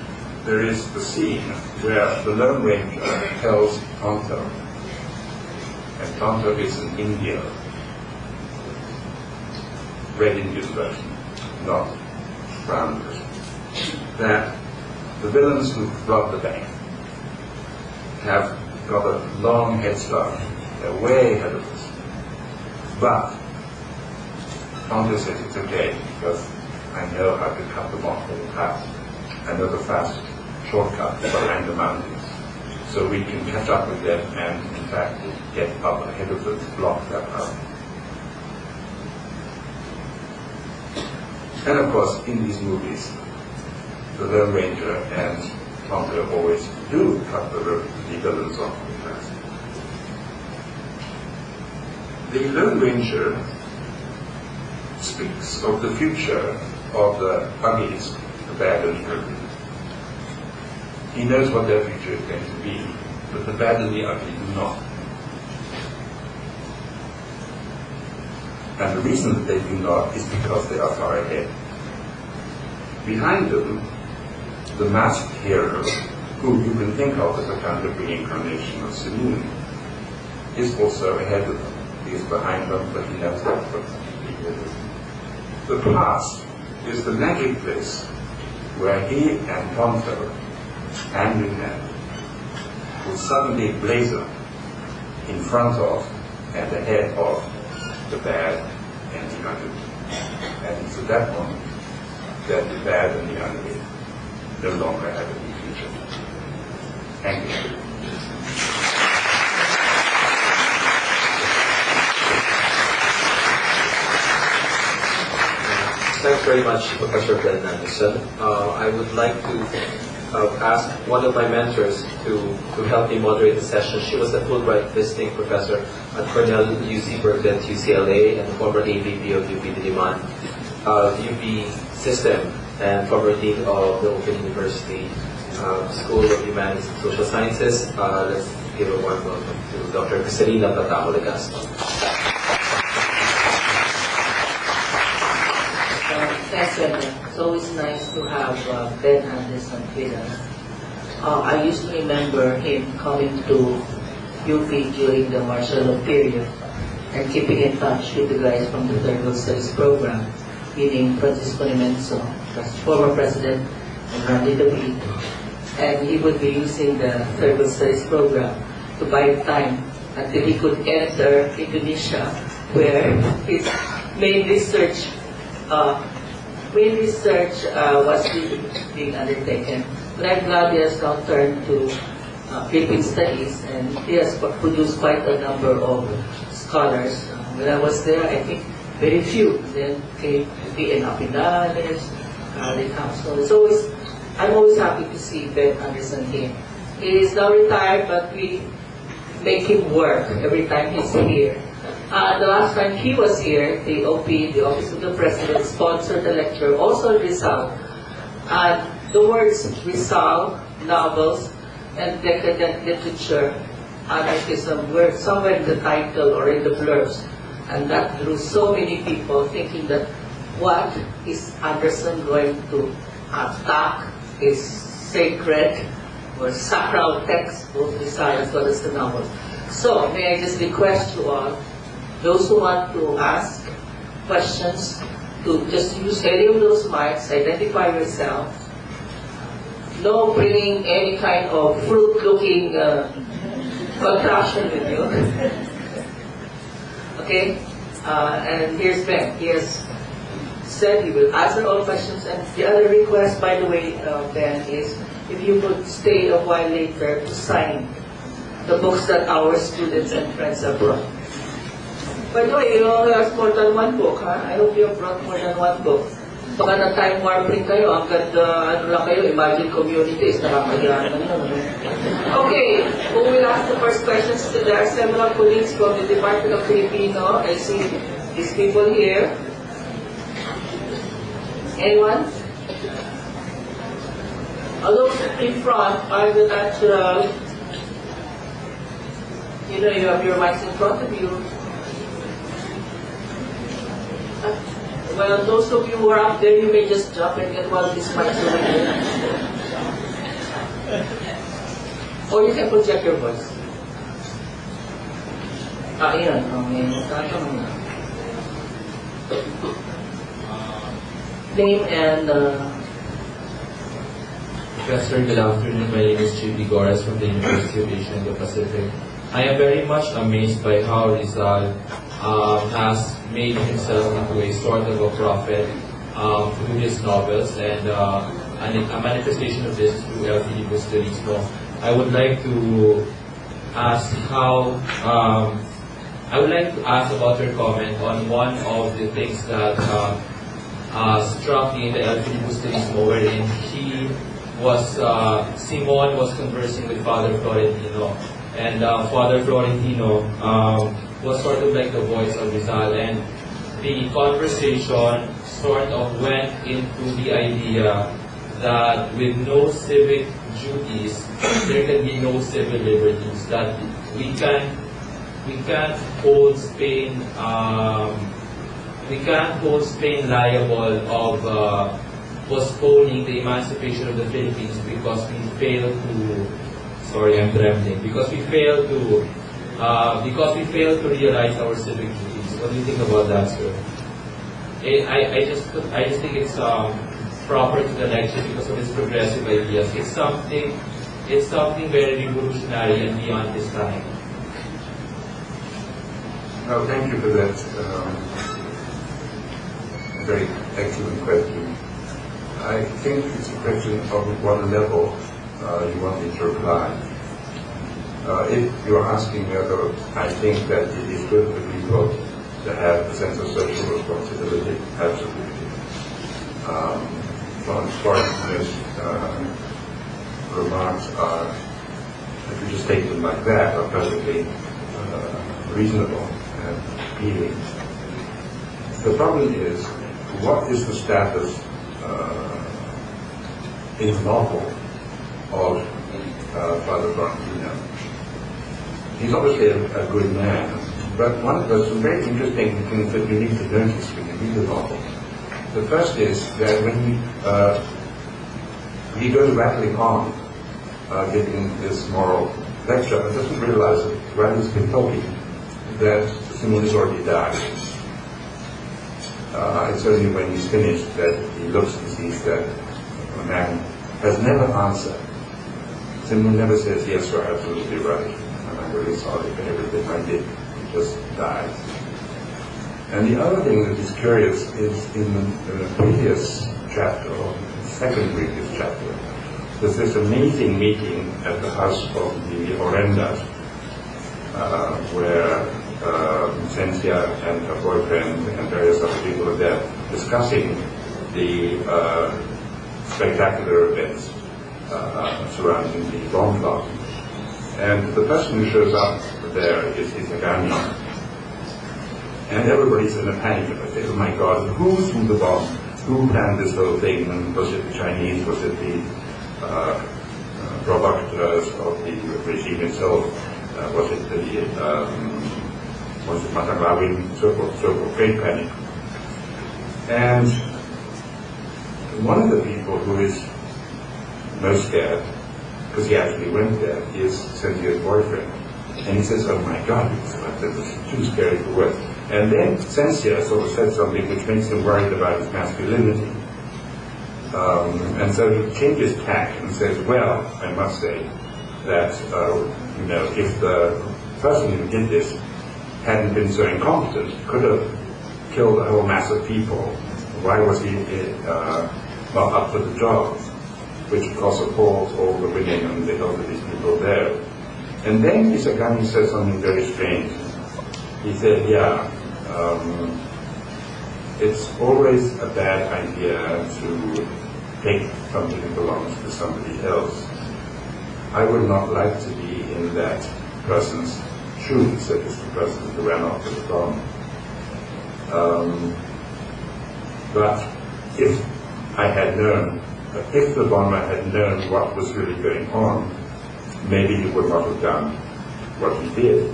there is the scene where the Lone Ranger tells Tonto, and Tonto is an Indian, Red Indian version, not brown version, that the villains who robbed the bank have got a long head start. They're way ahead of us. But Tonto says it's okay because I know how to cut them off in the past. I know the fast shortcut behind the mountains. So we can catch up with them and in fact get up ahead of them to block that out. And of course, in these movies, the Lone Ranger and Tonto always do cut the villains off in the past. The Lone Ranger speaks of the future of the uglies, the bad and the ugly. He knows what their future is going to be, but the bad and the ugly do not. And the reason that they do not is because they are far ahead. Behind them, the masked hero, who you can think of as a kind of reincarnation of Saloon, is also ahead of them. He is behind them, but he knows that from the past is the magic place where he and Tonto, hand in hand, will suddenly blaze up in front of and ahead of the bad and the ugly. And it's at that moment that the bad and the ugly no longer have any future. Thank you. Thanks very much, Professor Ben Anderson. I would like to ask one of my mentors to help me moderate the session. She was a Fulbright visiting professor at Cornell, UC Berkeley, and UCLA, and former AVP of UP Diliman, UP System, and former Dean of the Open University School of Humanities and Social Sciences. Let's give a warm welcome to Dr. Caterina Legaspi. Thanks, it's always nice to have Ben Anderson with us. I used to remember him coming to UP during the martial law period and keeping in touch with the guys from the Third World Studies program, meaning Francisco Nimenso, former president, and Randy DeWitt. And he would be using the Third World Studies program to buy time until he could enter Indonesia, where his main research was being undertaken. But I'm glad he has now turned to Philippine studies, and he has produced quite a number of scholars. When I was there, I think very few. Then came B.N. Apinales, so I'm always happy to see Ben Anderson here. He is now retired, but we make him work every time he's here. The last time he was here, the OP, the Office of the President, sponsored a lecture, also in Rizal. The words Rizal, novels, and decadent literature, anarchism were somewhere in the title or in the blurbs. And that drew so many people thinking that what is Anderson going to attack is sacred or sacral text, both Rizal as well as the novel. So, may I just request you all, those who want to ask questions, to just use any of those mics, identify yourself. No bringing any kind of fruit-looking contraption with you. Okay? And here's Ben. He has said he will answer all questions. And the other request, by the way, Ben, is if you could stay a while later to sign the books that our students and friends have brought. By the way, you have more than one book, ha? I hope you have brought more than one book. Baka na time warping kayo, hanggang ano lang kayo, imagine communities, nakakahiyan. Okay, who will ask the first questions? There are several colleagues from the Department of Filipino. I see these people here. Anyone? Those in front are the natural. You know, you have your mics in front of you. Well, those of you who are up there, you may just jump and get one of these mics over here. Or you can project your voice. Yan. Name and... Professor, good afternoon. My name is Chief Gores from the University of Asia and the Pacific. I am very much amazed by how Rizal has made himself into a sort of a prophet through his novels, and a manifestation of this through El Filibusterismo. I would like to ask about your comment on one of the things that struck me in the El Filibusterismo, wherein Simon was conversing with Father Florentino, and Father Florentino was sort of like the voice of Rizal, and the conversation sort of went into the idea that with no civic duties, there can be no civil liberties, that we can't hold Spain liable of postponing the emancipation of the Philippines because we fail to realize our civic duties. What do you think about that, sir? I just think it's proper to the lecture because of its progressive ideas. It's something very revolutionary and beyond this time. Well, thank you for that very excellent question. I think it's a question of what level you want me to reply. If you're asking whether I think that it is good for people to have a sense of social responsibility, absolutely. Von Spartan's remarks are, if you just take them like that, are perfectly reasonable and appealing. The problem is, what is the status in novel of Father Florentino? He's obviously a good man, but there's some very interesting things that you need to notice when you read the novel. The first is that when he goes rattling on, giving this moral lecture, and doesn't realize that while he's been talking, that Simon has already died. It's only when he's finished that he looks and sees that the man has never answered. Simon never says, yes, you're absolutely right, and I'm really sorry for everything I did. He just dies. And the other thing that is curious is in the previous chapter, or the second previous chapter, there's this amazing meeting at the house of the Orendas, where Cencia and her boyfriend and various other people are there discussing the spectacular events surrounding the bomb plot. And the person who shows up there is Isagami. And everybody's in a panic. They say, oh my God, who threw the bomb? Who planned this whole thing? And was it the Chinese? Was it the provocateurs of the regime itself? Was it Mataglawin? So forth, great panic. And one of the people who is most scared, because he actually went there, is Cynthia's boyfriend. And he says, oh my God, this is too scary for words. And then Cynthia sort of said something which makes him worried about his masculinity. And so he changes tack and says, well, I must say that, if the person who did this hadn't been so incompetent, could have killed a whole mass of people. Why was he not up to the job? Which of course appalls all the women and the elderly people there. And then Isagami said something very strange. He said, it's always a bad idea to take something that belongs to somebody else. I would not like to be in that person's shoes, that is the person who ran off with the bomb. But if I had known, if the bomber had known what was really going on, maybe he would not have done what he did.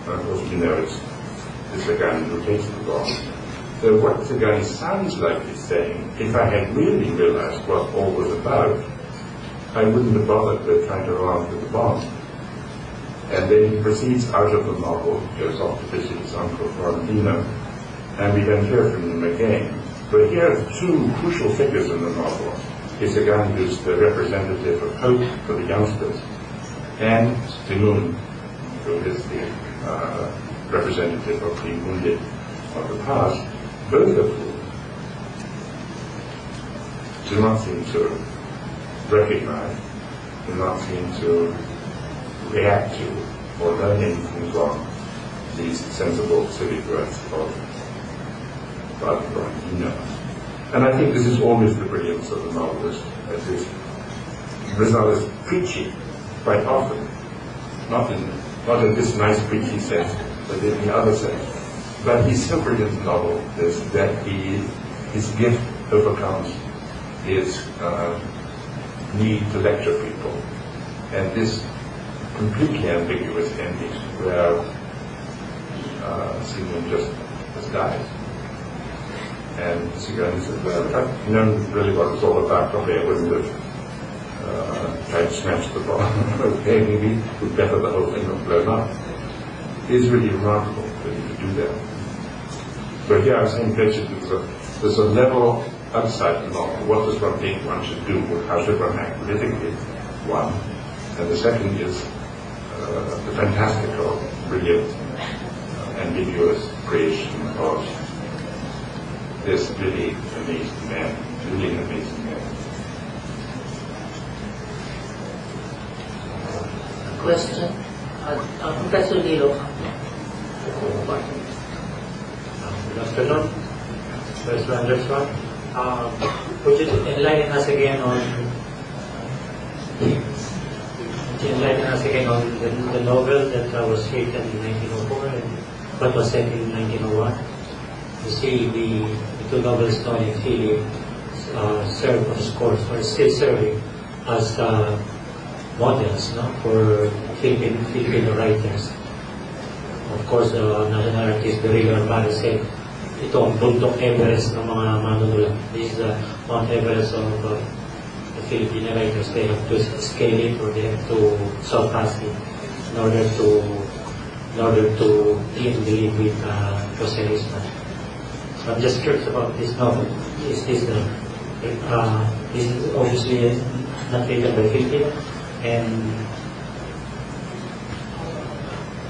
Of course, it's the guy who takes the bomb. So what the guy sounds like is saying, if I had really realized what all was about, I wouldn't have bothered with trying to run after the bomb. And then he proceeds out of the novel, goes off to visit his uncle Florentino, and we don't hear from him again. But here are two crucial figures in the novel. Is a guy who's the representative of hope for the youngsters, and Timon, who is the representative of the wounded of the past, both of whom do not seem to recognize, do not seem to react to, or learn anything from these sensible civic words of Father Florentino. And I think this is always the brilliance of the novelist, that is, Rizal is preachy quite often, not in this nice preachy sense, but in the other sense. But he's so brilliant in novel that his gift overcomes his need to lecture people. And this completely ambiguous ending where Simon just dies. And Sigurd said, well, if I'd known really what it's all about, probably I wouldn't have tried to smash the bomb. Okay, maybe we'd better the whole thing have blown up. It is really remarkable for you to do that. But here I'm saying there's a level outside the novel. What does one think one should do? How should one act politically? One. And the second is the fantastical, brilliant, ambiguous creation of this really amazing man, really amazing man. Question? Professor Lilo. Good afternoon, Professor Anderson. Would you enlighten us again on the novel that was written in 1904 and what was set in 1901? You see, the two novels known in Philly serve, of course, or still serving as models, no, for Filipino writers. Of course, another artist, Rizal said, ito ang bundok Everest ng mga manunulat. This is the Mount Everest of the Filipino writers. They have to scale it, or they have to surpass it in order to live with Joselismo. So I'm just curious about this novel. Is this this is obviously not written by Filipino, and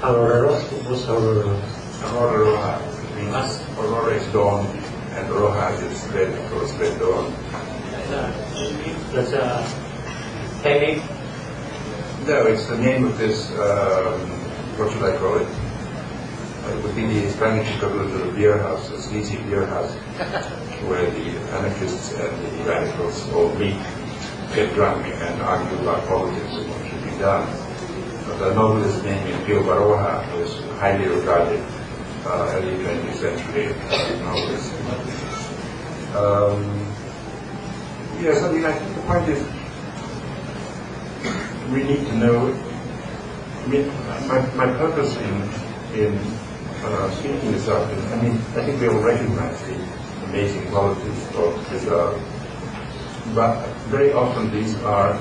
Aurora was Aurora. Aurora Roja means Aurora is dawn, and Roja is red, because red dawn. That's a technique. No, it's the name of this, what should I call it? It would be the Spanish equivalent of a beer house, a sleazy beer house, where the anarchists and the radicals all meet, get drunk, and argue about politics and what should be done. The novelist's name is Pio Baroja, who is highly regarded early 20th century novelist. Yes, I mean, I think the point is, we need to know. I mean, my purpose in speaking this up, I mean, I think we all recognize the amazing qualities of Rizal, but very often these are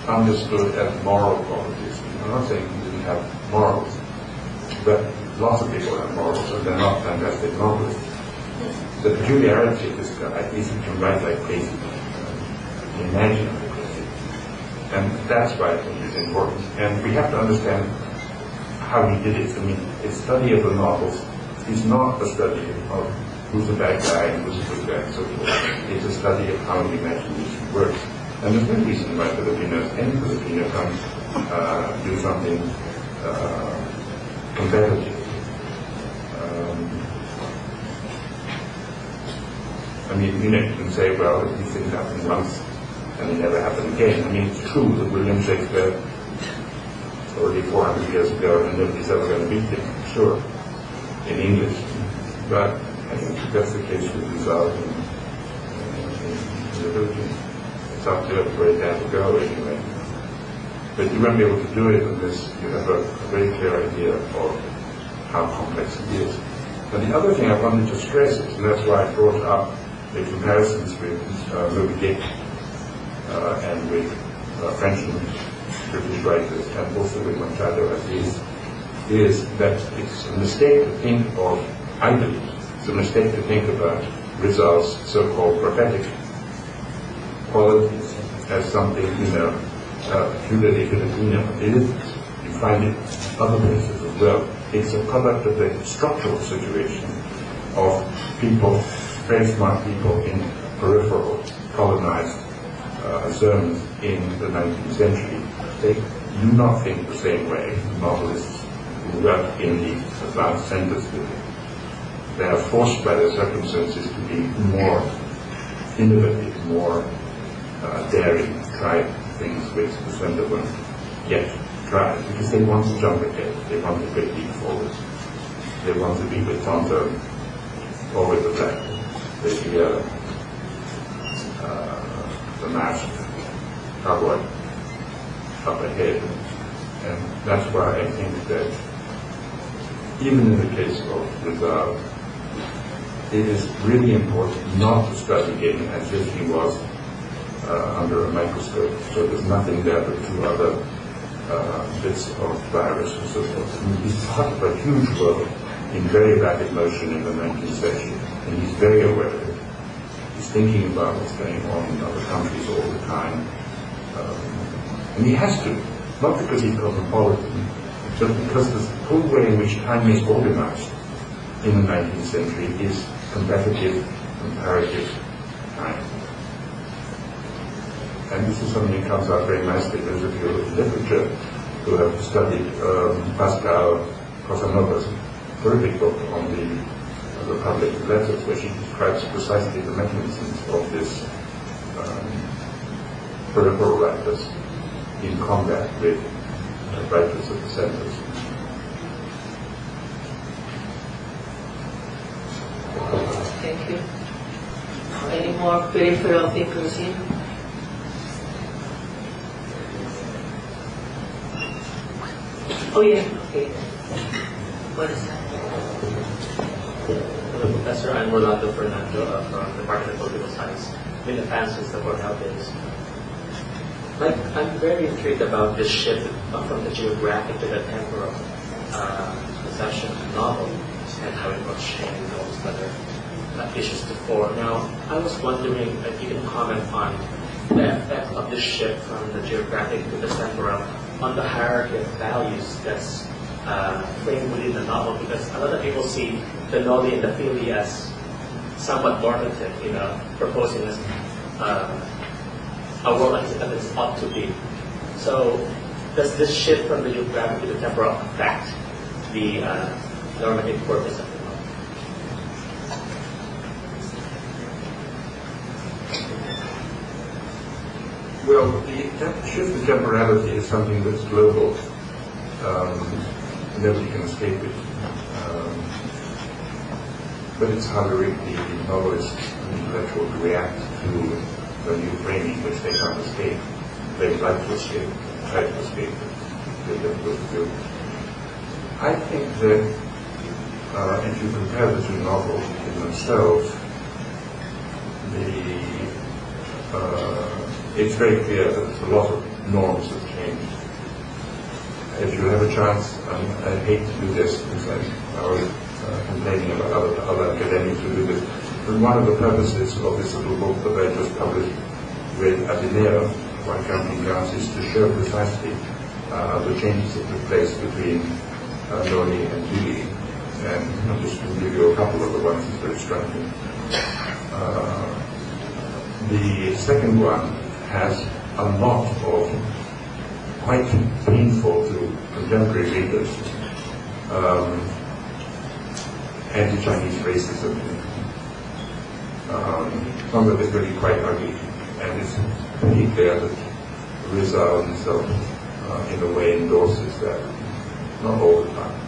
understood as moral qualities. I'm not saying he didn't have morals, but lots of people have morals, and they're not fantastic novelists. The peculiarity of this guy is he can write like crazy, imagine like crazy. And that's why I think it's important. And we have to understand how he did it. I mean, a study of the novels is not a study of who's a bad guy and who's a good guy and so forth. It's a study of how the imagination works. And there's no reason why any Filipino can't do something competitive. I mean, you can say, well, these things happened once and they never happen again. I mean, it's true that William Shakespeare, already 400 years ago, and nobody's ever going to beat him, sure, in English. But I think that's the case with Rizal in the Philippines. It's up to where it has to go anyway. But you won't be able to do it unless you have a very clear idea of how complex it is. But the other thing I wanted to stress is, and that's why I brought up the comparisons with Moby Dick and with French and British writers, and also with Machado Aziz, is that it's a mistake to think of, I believe, it's a mistake to think about Rizal's so-called prophetic qualities as something, purely Filipino. It isn't. You find it other places as well. It's a product of the structural situation of people, very smart people in peripheral, colonized zones in the 19th century. They do not think the same way novelists who work in the advanced centers do. They are forced by their circumstances to be more innovative, more daring, try things which the center won't yet try, because they want to jump ahead, they want to get leap forward. They want to be with Tonto or with the black, the masked cowboy up ahead. And that's why I think that even in the case of Rizal, it is really important not to study him as if he was under a microscope. So there's nothing there but two other bits of virus and so forth. I mean, he's part of a huge world in very rapid motion in the 19th century, and he's very aware of it. He's thinking about what's going on in other countries all the time. And he has to, not because he's cosmopolitan, but because the whole way in which time is organized in the 19th century is competitive, comparative time. And this is something that comes out very nicely. Those of you in literature who have studied Pascal Casanova's terrific book on the Republic of Letters, where she describes precisely the mechanisms of this peripheral writers in combat with writers of the centers. Thank you. Any more peripheral thinkers in? Oh yeah, okay. What is that? Hello, Professor. I'm Rolando Fernando from the Department of Political Science. I've been a fan since the Cornell days. I'm very intrigued about this shift from the geographic to the temporal possession of the novel and how it was changing those other issues before. Now, I was wondering if you can comment on the effect of this shift from the geographic to the temporal on the hierarchy of values that's framed within the novel, because a lot of people see the noli and the fili as somewhat normative, proposing as a world as it ought to be. So, does this shift from the geographic to the temporal affect the normative purpose of the novel? Well, the shift to temporality is something that's global. Nobody can escape it. But it's how the novelists and intellectual react to the new framing which they can't escape. They would like to escape, try to escape it. They're difficult to do. I think that if you compare the two novels in themselves, it's very clear that there's a lot of norms have changed. If you have a chance, I hate to do this because I was complaining about other academics who do this. But one of the purposes of this little book that I just published with Ateneo, One Counting Grounds, is to show precisely the changes that took place between Noli and Fili. And I'm just going to give you a couple of the ones that's very striking. The second one has a lot of quite painful to contemporary readers anti-Chinese racism. Some of it is really quite ugly, and it's pretty clear that Rizal himself, in a way, endorses that. Not all the time,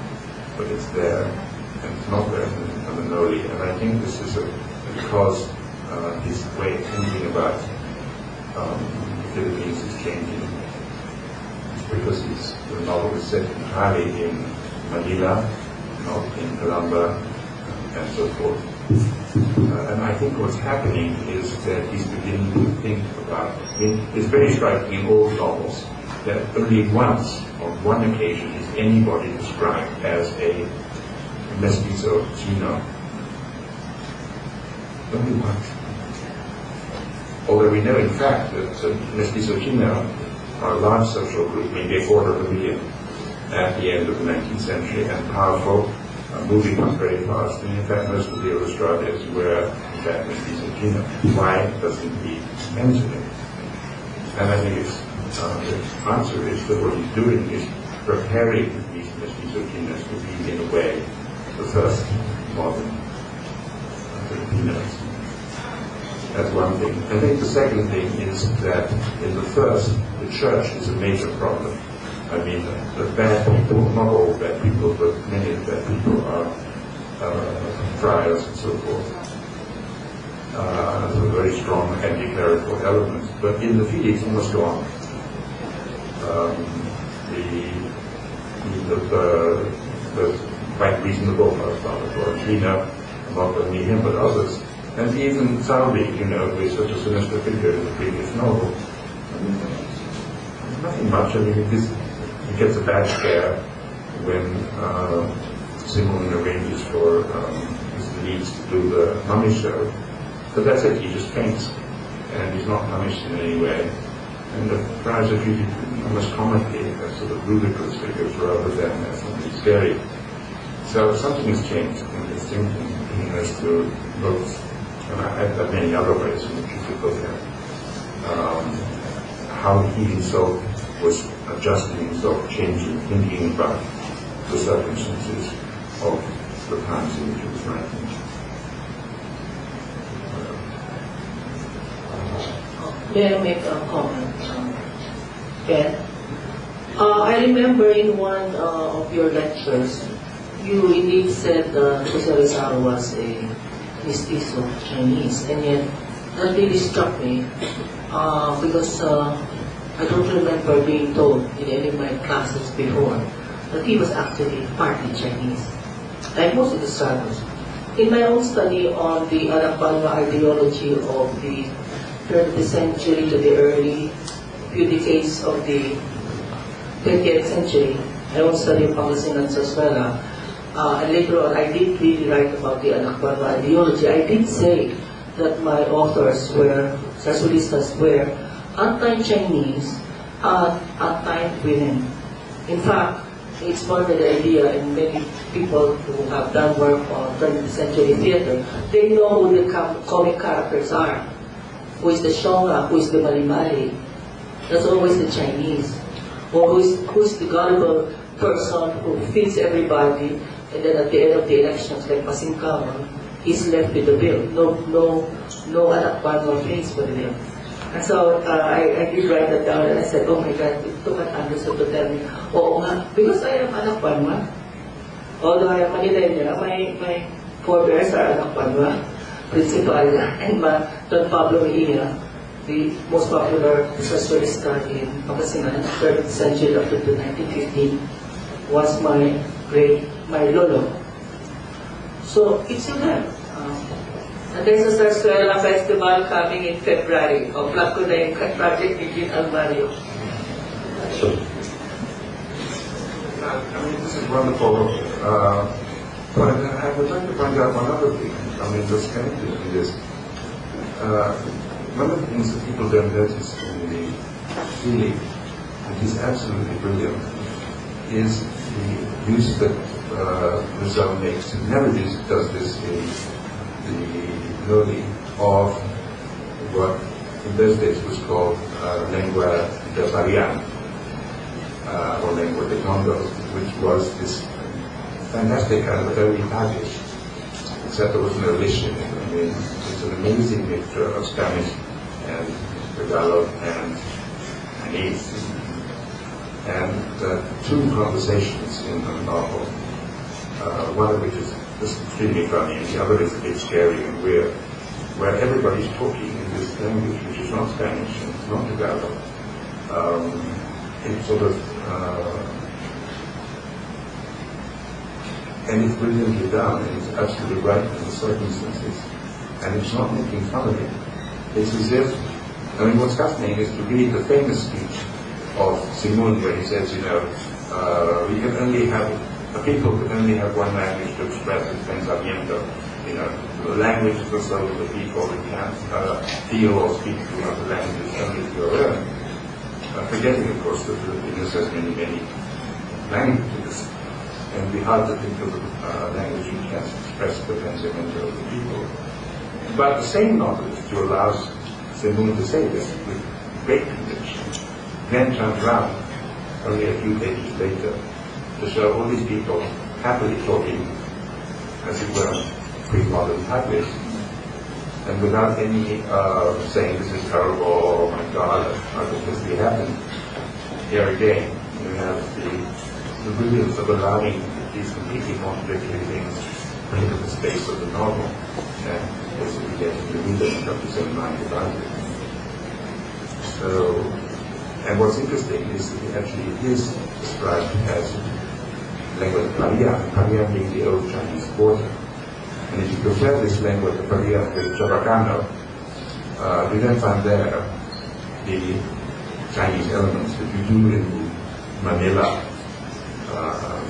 but it's there, and it's not there in the Noli. And I think this is because his way of thinking about the Philippines is changing. It's because the novel is set entirely in Manila, not in Calamba, and so forth. And I think what's happening is that he's beginning to think about, it's very striking in all novels, that only once, on one occasion, is anybody described as a mestizo Chino. Only once. Although we know, in fact, that mestizo Chino are a large social group, maybe 250,000 at the end of the 19th century, and powerful, moving on very fast. And in fact, most of the illustrados were, in fact, mestizo Chino. Why doesn't he mention it? And I think the answer is that what he's doing is preparing these mestizo Chinos to be, in a way, the first modern Filipinos. That's one thing. I think the second thing is that in the first, the church is a major problem. I mean, the bad people, not all bad people, but many of the bad people are friars and so forth. There's a very strong anti-clerical element. But in the Fili, it's almost gone. The quite reasonable Father Florentino, not only him but others, and even Salvi, who is such a sinister figure in the previous novel. I mean, nothing much. I mean, he gets a bad scare when Simon arranges for his leads to do the mummy show, but that's it. He just faints, and he's not punished in any way. And the friars are treated almost comically as sort of ludicrous figures rather than as something scary. So something has changed in his thinking. He has to look, and there are many other ways in which you could look at how he himself was adjusting himself, changing, thinking about the circumstances of the times in which he was writing. May I make a comment, Ben? I remember in one of your lectures, you indeed said Jose Rizal was a mestizo Chinese, and yet that really struck me because I don't remember being told in any of my classes before that he was actually partly Chinese, like most of the scholars. In my own study on the Arapalwa ideology of the 20th century to the early few decades of the 20th century, I also studied Pangasinan Sarsuela, and later on I did really write about the Arapalwa ideology. I did say that my authors were, Sarsuelistas were anti-Chinese and anti-women. In fact, it's part of the idea, and many people who have done work on 20th century theater, they know who the comic characters are. Who is the Shonga, who is the Malimali. That's always the Chinese. Or who is the gullible person who feeds everybody, and then at the end of the elections, like Pasingkawan, he's left with the bill. No anakpan, no face for the bill. And so I did write that down, and I said, oh my God, it took an understood to tell me, oo nga, because I am anakpanwa. Although I am Manileña, my forebears are anakpanwa. Principal and Don Pablo Mejia, the most popular socialista in Pangasinan in the 3rd century up to 1915, was my lolo. So it's in there. And there's a Sarsuela festival coming in February of Blanco na yung project ni Jean Alvario. I mean, this is wonderful. But I would like to point out one other thing. I mean, just connected to this. One of the things that people don't notice in the feeling, which is absolutely brilliant, is the use that Rizal makes. He never does this in the Lodi of what in those days was called lengua de Parian, or lengua de Condos, which was this fantastic kind of early baggage, except there was no lish in it. I mean, it's an amazing mixture of Spanish and Tagalog and Chinese. And two conversations in the novel, one of which is just extremely funny, and the other is a bit scary and weird, where everybody's talking in this language, which is not Spanish and it's not Tagalog. It's sort of and it's brilliantly done, and it's absolutely right in the circumstances, and it's not making fun of it. It's as if, I mean, what's fascinating is to read the famous speech of Simon, where he says, you know, we can only have, people can only have one language to express its pensamiento. You know, the language is the soul of the people. We can't feel or speak to other languages, only to your own. Forgetting, of course, that Filipinos has many, many languages. And it'd be hard to think of a language which can express the pensamiento of the people. But the same novelist who allows Simon to say this with great conviction, then turns around, only a few pages later, to show all these people happily talking, as it were, pre-modern Taglish, and without any saying this is terrible, oh my God, how could this be happening? Here again, you have the brilliance of allowing these completely contradictory things into the space of the novel, and basically getting the reader to have the same mind about it. So, and what's interesting is that it actually is described as lengua de Paria being the old Chinese quarter. And if you compare this lengua de Paria with Chabacano, you then find there the Chinese elements that you do in the Manila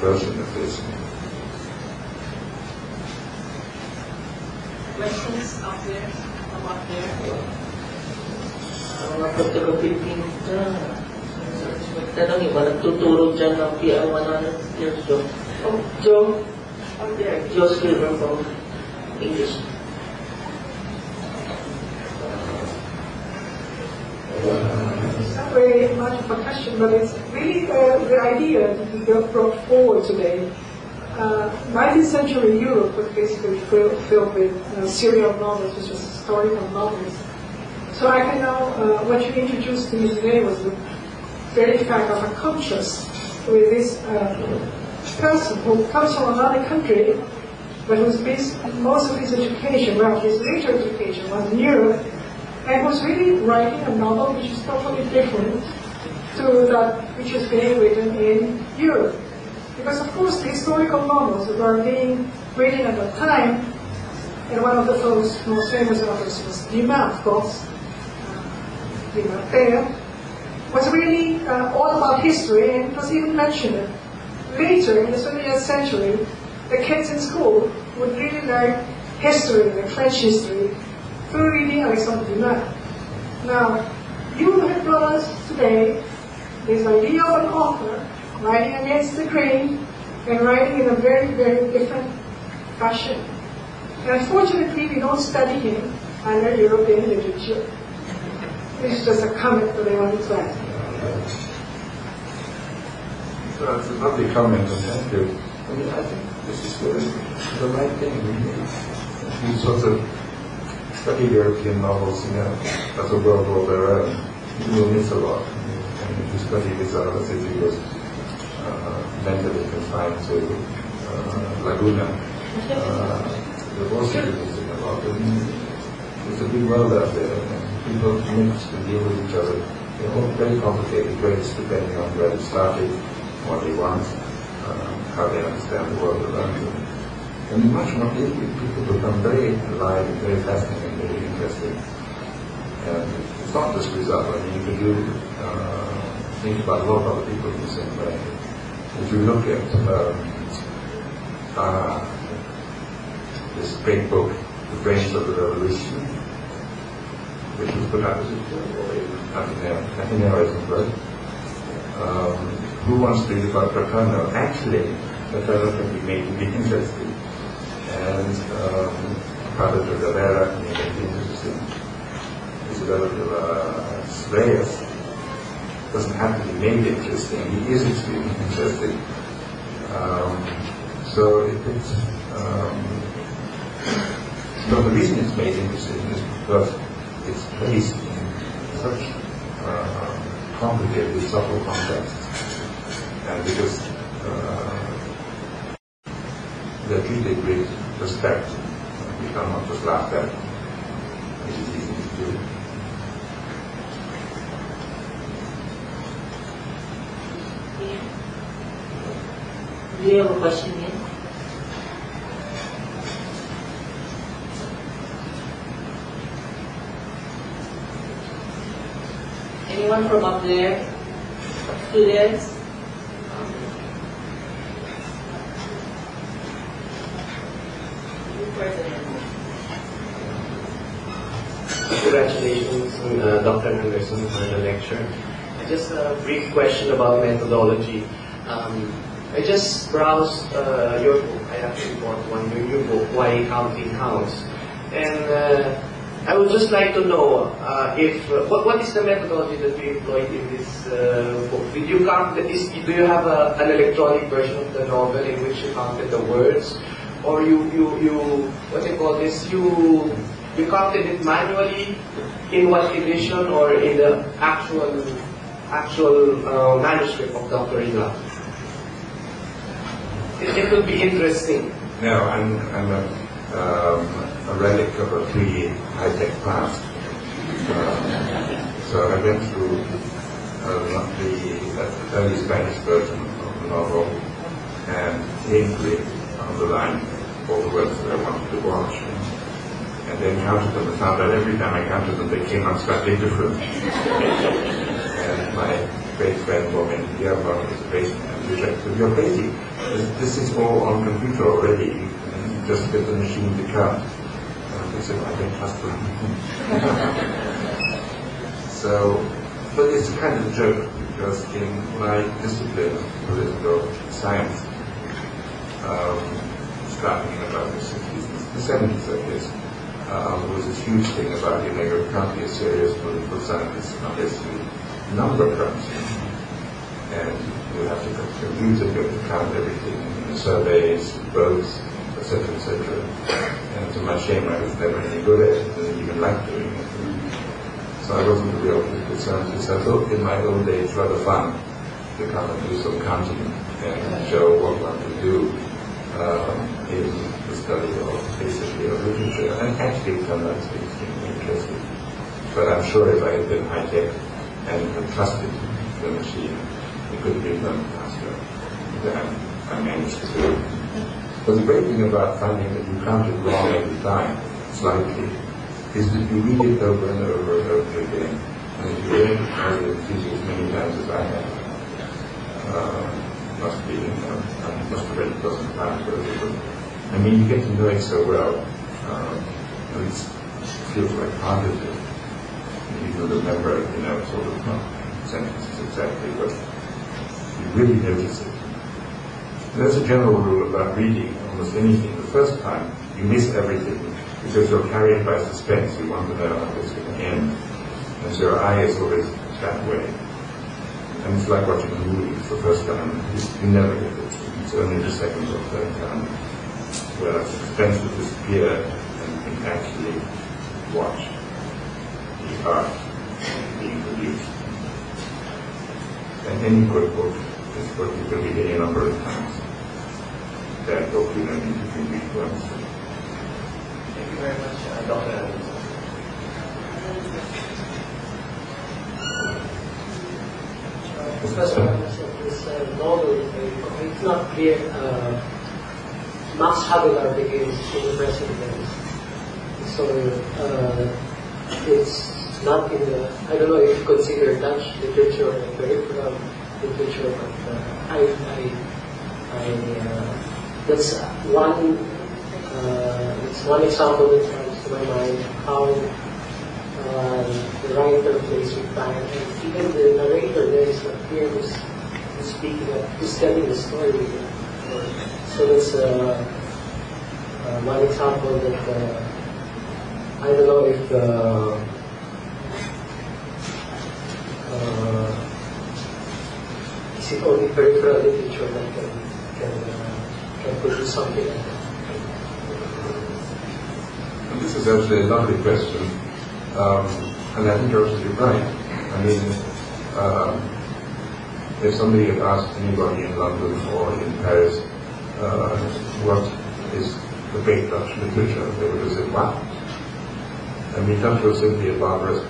version of this. Questions up there? Come up there. Mga pagkakapilipin dyan. Magtanong iba, nagtuturo dyan ng PI 100 years Joe. Oh, Joe. Oh, there. Joe's River from English. It's not very much of a question, but it's really the idea that we brought forward today. 19th century Europe was basically filled with serial novels, which was historical novels. So I can now, what you introduced to me today was the very fact of a contrast with this person who comes from another country, but who's based most of his education, well, his later education was in Europe, and was really writing a novel which is totally different to that which is being written in Europe. Because of course the historical novels that were being written at that time, and one of the most famous authors was Dumas, of course, was really all about history, and it was even mentioned later in the 20th century, the kids in school would really learn history, like French history, through reading Alexandre Dumas. Now, you have brought us today this idea of an author writing against the grain and writing in a very, very different fashion. And unfortunately, we don't study him under European literature. This is just a comment that I wanted to add. So it's a lovely comment, and thank you. I mean, I think this is the right thing. You sort of study European novels, you know, as a world of their own. You will miss a lot. And if you study Rizal as if he was mentally confined to Laguna, you're also missing a lot. There's a big world out there, and people mix and deal with each other. They're all very complicated ways depending on where they started, what they want, how they understand the world around them. And much more easily, people become very alive and very fascinating, very interesting. And it's not just Rizal. I mean, you could do think about a lot of other people in the same way. If you look at this great book, The Brains of the Revolution, which was put out as a Catinero, right? Who wants to read about Platano? Actually, Platano can be made to be interesting. And Padre de Rivera made it interesting. Isabella de las Reyes doesn't have to be made interesting. He is extremely interesting. So the reason it's made interesting is because it's placed in such complicated, subtle contexts, and because they're treated with respect. We cannot just laugh at, which is easy to do. Do you have a question here? Anyone from up there? Students? Congratulations, Dr. Anderson, for the lecture. Just a brief question about methodology. I just browsed your book. I actually bought your book, Why Counting Counts. And I would just like to know what is the methodology that you employed in this book? Did you count do you have an electronic version of the novel in which you counted the words, or you what do you call this? You counted it manually in one edition or in the actual manuscript of Dr. Rizal? It would be interesting. No, I'm a relic of a pre-high-tech past. So I went through the early Spanish version of the novel and painfully underlined all the words that I wanted to watch. And then counted them and found that every time I counted them, they came out slightly different. And my great friend Roman Guillermo is based and rejected, "You're crazy. This is all on computer already. You just get the machine to count." And I said, "I don't trust them." So, but it's a kind of a joke because in my discipline, political science, starting in about the 60s, the 70s, I guess, there was this huge thing about, you can't be a serious political scientist unless you number crunching. And you have to compute it, you have to count everything, surveys, votes, etc., etc. And to my shame, I was never any good at it, and didn't even like doing it. So I wasn't a real political scientist. I thought in my old age rather fun to come and do some counting and show what one could do in the study of basically of literature. And actually it turned out to be extremely interesting. But I'm sure if I had been high-tech and had trusted the machine, it could have been done faster than I managed to do. But the great thing about finding that you counted wrong every time, slightly, is that you read it over and over and over again. And if you read it as many times as I have, must have read it dozens of times over. I mean, you get to know it so well. And it feels like part of it. You can remember, sort of sentences exactly, but you really notice it. There's a general rule about reading almost anything. The first time, you miss everything because you're carried by suspense. You want to know how it's going to end. And so your eye is always that way. And it's like watching a movie. The first time, you never get it. It's only the second or third time where the suspense will disappear and you can actually watch the art being produced. And any good book is what you can read any number of times. That book you don't need to read once. Thank you very much, Dr. Anderson. Professor Anderson, this novel, it's not clear. Max Havelaar became the president. So it's not in the, I don't know if you consider Dutch literature and peripheral literature, but that's one example that comes to my mind, how the writer plays with time, and even the narrator there is not here who's speaking, who's telling the story. So that's one example that I don't know if is it only peripheral literature that can produce something like that. This is actually a lovely question, and I think you're absolutely right. I mean, if somebody had asked anybody in London or in Paris what is the great Dutch literature, they would have said, wow. I mean, Dutch was simply a barbarous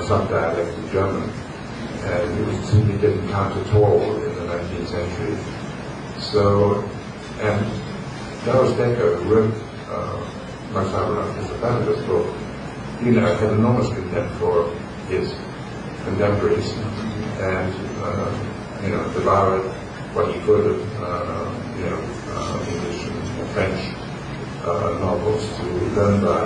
sub-dialect of German, and it simply didn't count at all in the 19th century. So, and Doris Dekker, who wrote Max Havelaar, is a fabulous book, had enormous contempt for his contemporaries, and devoured what he could of English and French novels to learn by.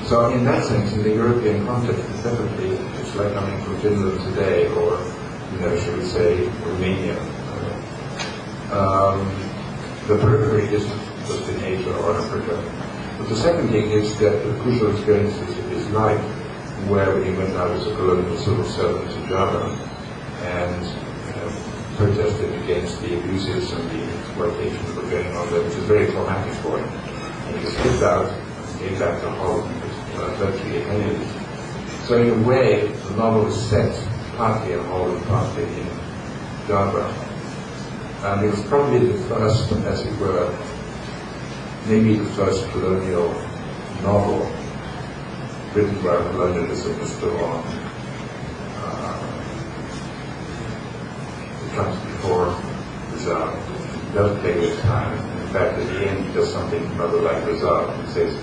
So in that sense, in the European context, it's definitely, it's like coming from Finland today, or should we say, Romania. The periphery isn't just in Asia or Africa. But the second thing is that the crucial experiences of his life, where he went out as a colonial civil servant to Java and protested against the abuses and the exploitation that were going on there, which was very traumatic for him. And he was kicked out and came back to Holland, virtually penniless. So in a way, the novel is set partly in Holland, partly in Java. And it was probably the first, as it were, maybe the first colonial novel written by colonialism is still on. It comes before Rizal. It does play with time. In fact, at the end, he does something rather like Rizal. He says,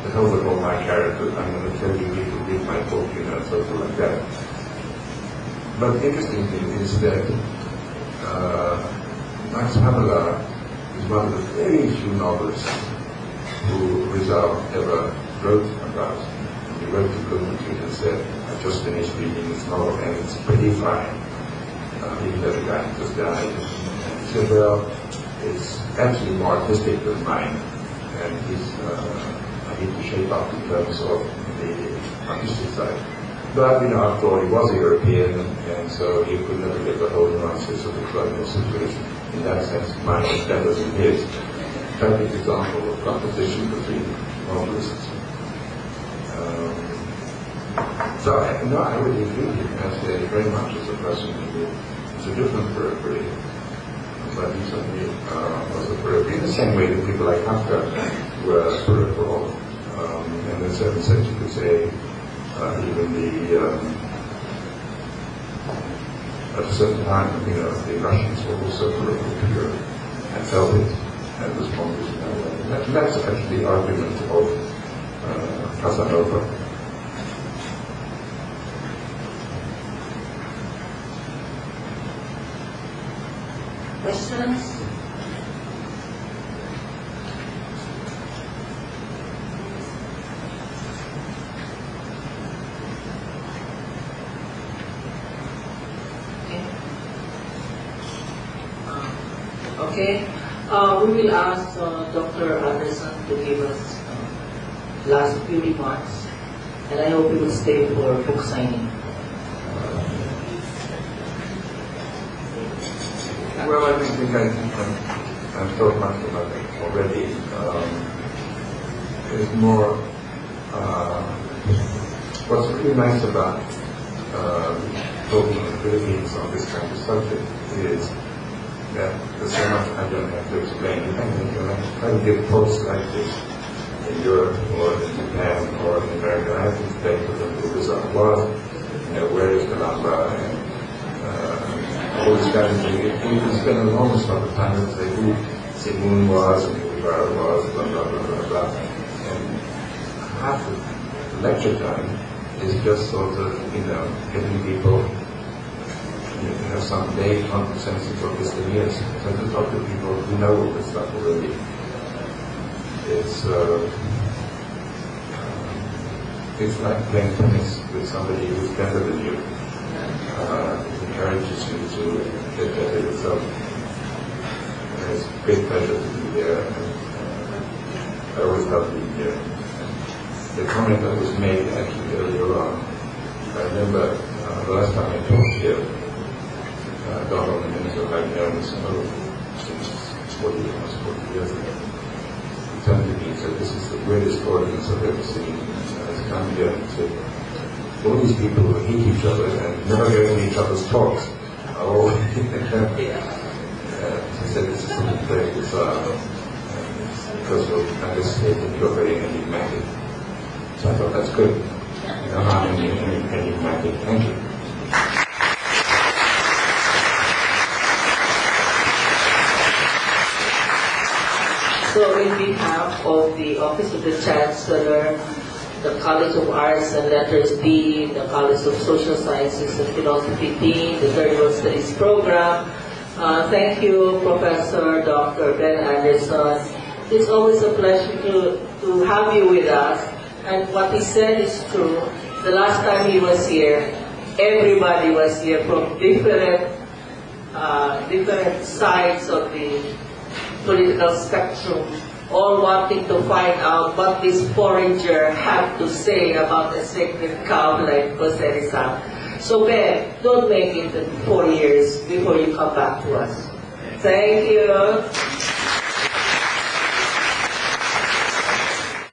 "The hell with all my characters, I'm going to tell you to read my book," something like that. But the interesting thing is that Max Havelaar is one of the very few novelists who Rizal ever wrote about. He wrote to Benedict and said, "I just finished reading this novel and it's pretty fine." Even though the guy just died. And he said, "Well, it's actually more artistic than mine, and I need to shape up in terms of the artistic side." But, after all, he was a European, and so he could never get the whole nuances of the colonial situation. In that sense, mine was better than his. Perfect example of competition between novelists. So, I would include him as very much as a person who is a different periphery. But he certainly was a periphery in the same way that people like Kafka were peripheral. And in a certain sense, you could say, even at a certain time, the Russians were also peripheral to Europe and felt it and responded in that way. And that's actually the argument of Casanova. Questions? Okay. We will ask Dr. Anderson to give us last few remarks, and I hope you will stay for book signing. Well, I think I've talked much about it already. It's more, what's really nice about talking in the Philippines on this kind of subject is that there's so much I don't have to explain. I think I can give talks like this in Europe or in Japan or in America. I have to explain to them who Rizal was, where is Calamba, and all this kind of thing. We can spend an enormous amount of time and say who Simun was and who Ibarra was, blah, blah, blah, blah, blah. And half the lecture time is just sort of, getting people have some vague consensus of Christianity. So to talk to people who know all this stuff already. It's like playing tennis with somebody who's better than you. It encourages you to get better yourself. And it's a great pleasure to be there. I always love being here. The comment that was made actually earlier on, I remember the last time I talked here, God only Minister of Agnosis, since 40 years ago, he turned to me and said, "This is the greatest audience I've ever seen." It's come here and said, all these people who hate each other and never go to each other's talks are all he said, "This is something very bizarre because you're understated, you're very enigmatic." So I thought, that's good. I'm enigmatic. Thank you. So in behalf of the Office of the Chancellor, the College of Arts and Letters Dean, the College of Social Sciences and Philosophy Dean, the Third World Studies Program, thank you, Professor Dr. Ben Anderson. It's always a pleasure to have you with us. And what he said is true. The last time he was here, everybody was here from different sides of the political spectrum, all wanting to find out what this foreigner had to say about a sacred cow like Jose Rizal. So Ben, don't make it 4 years before you come back to us. Thank you.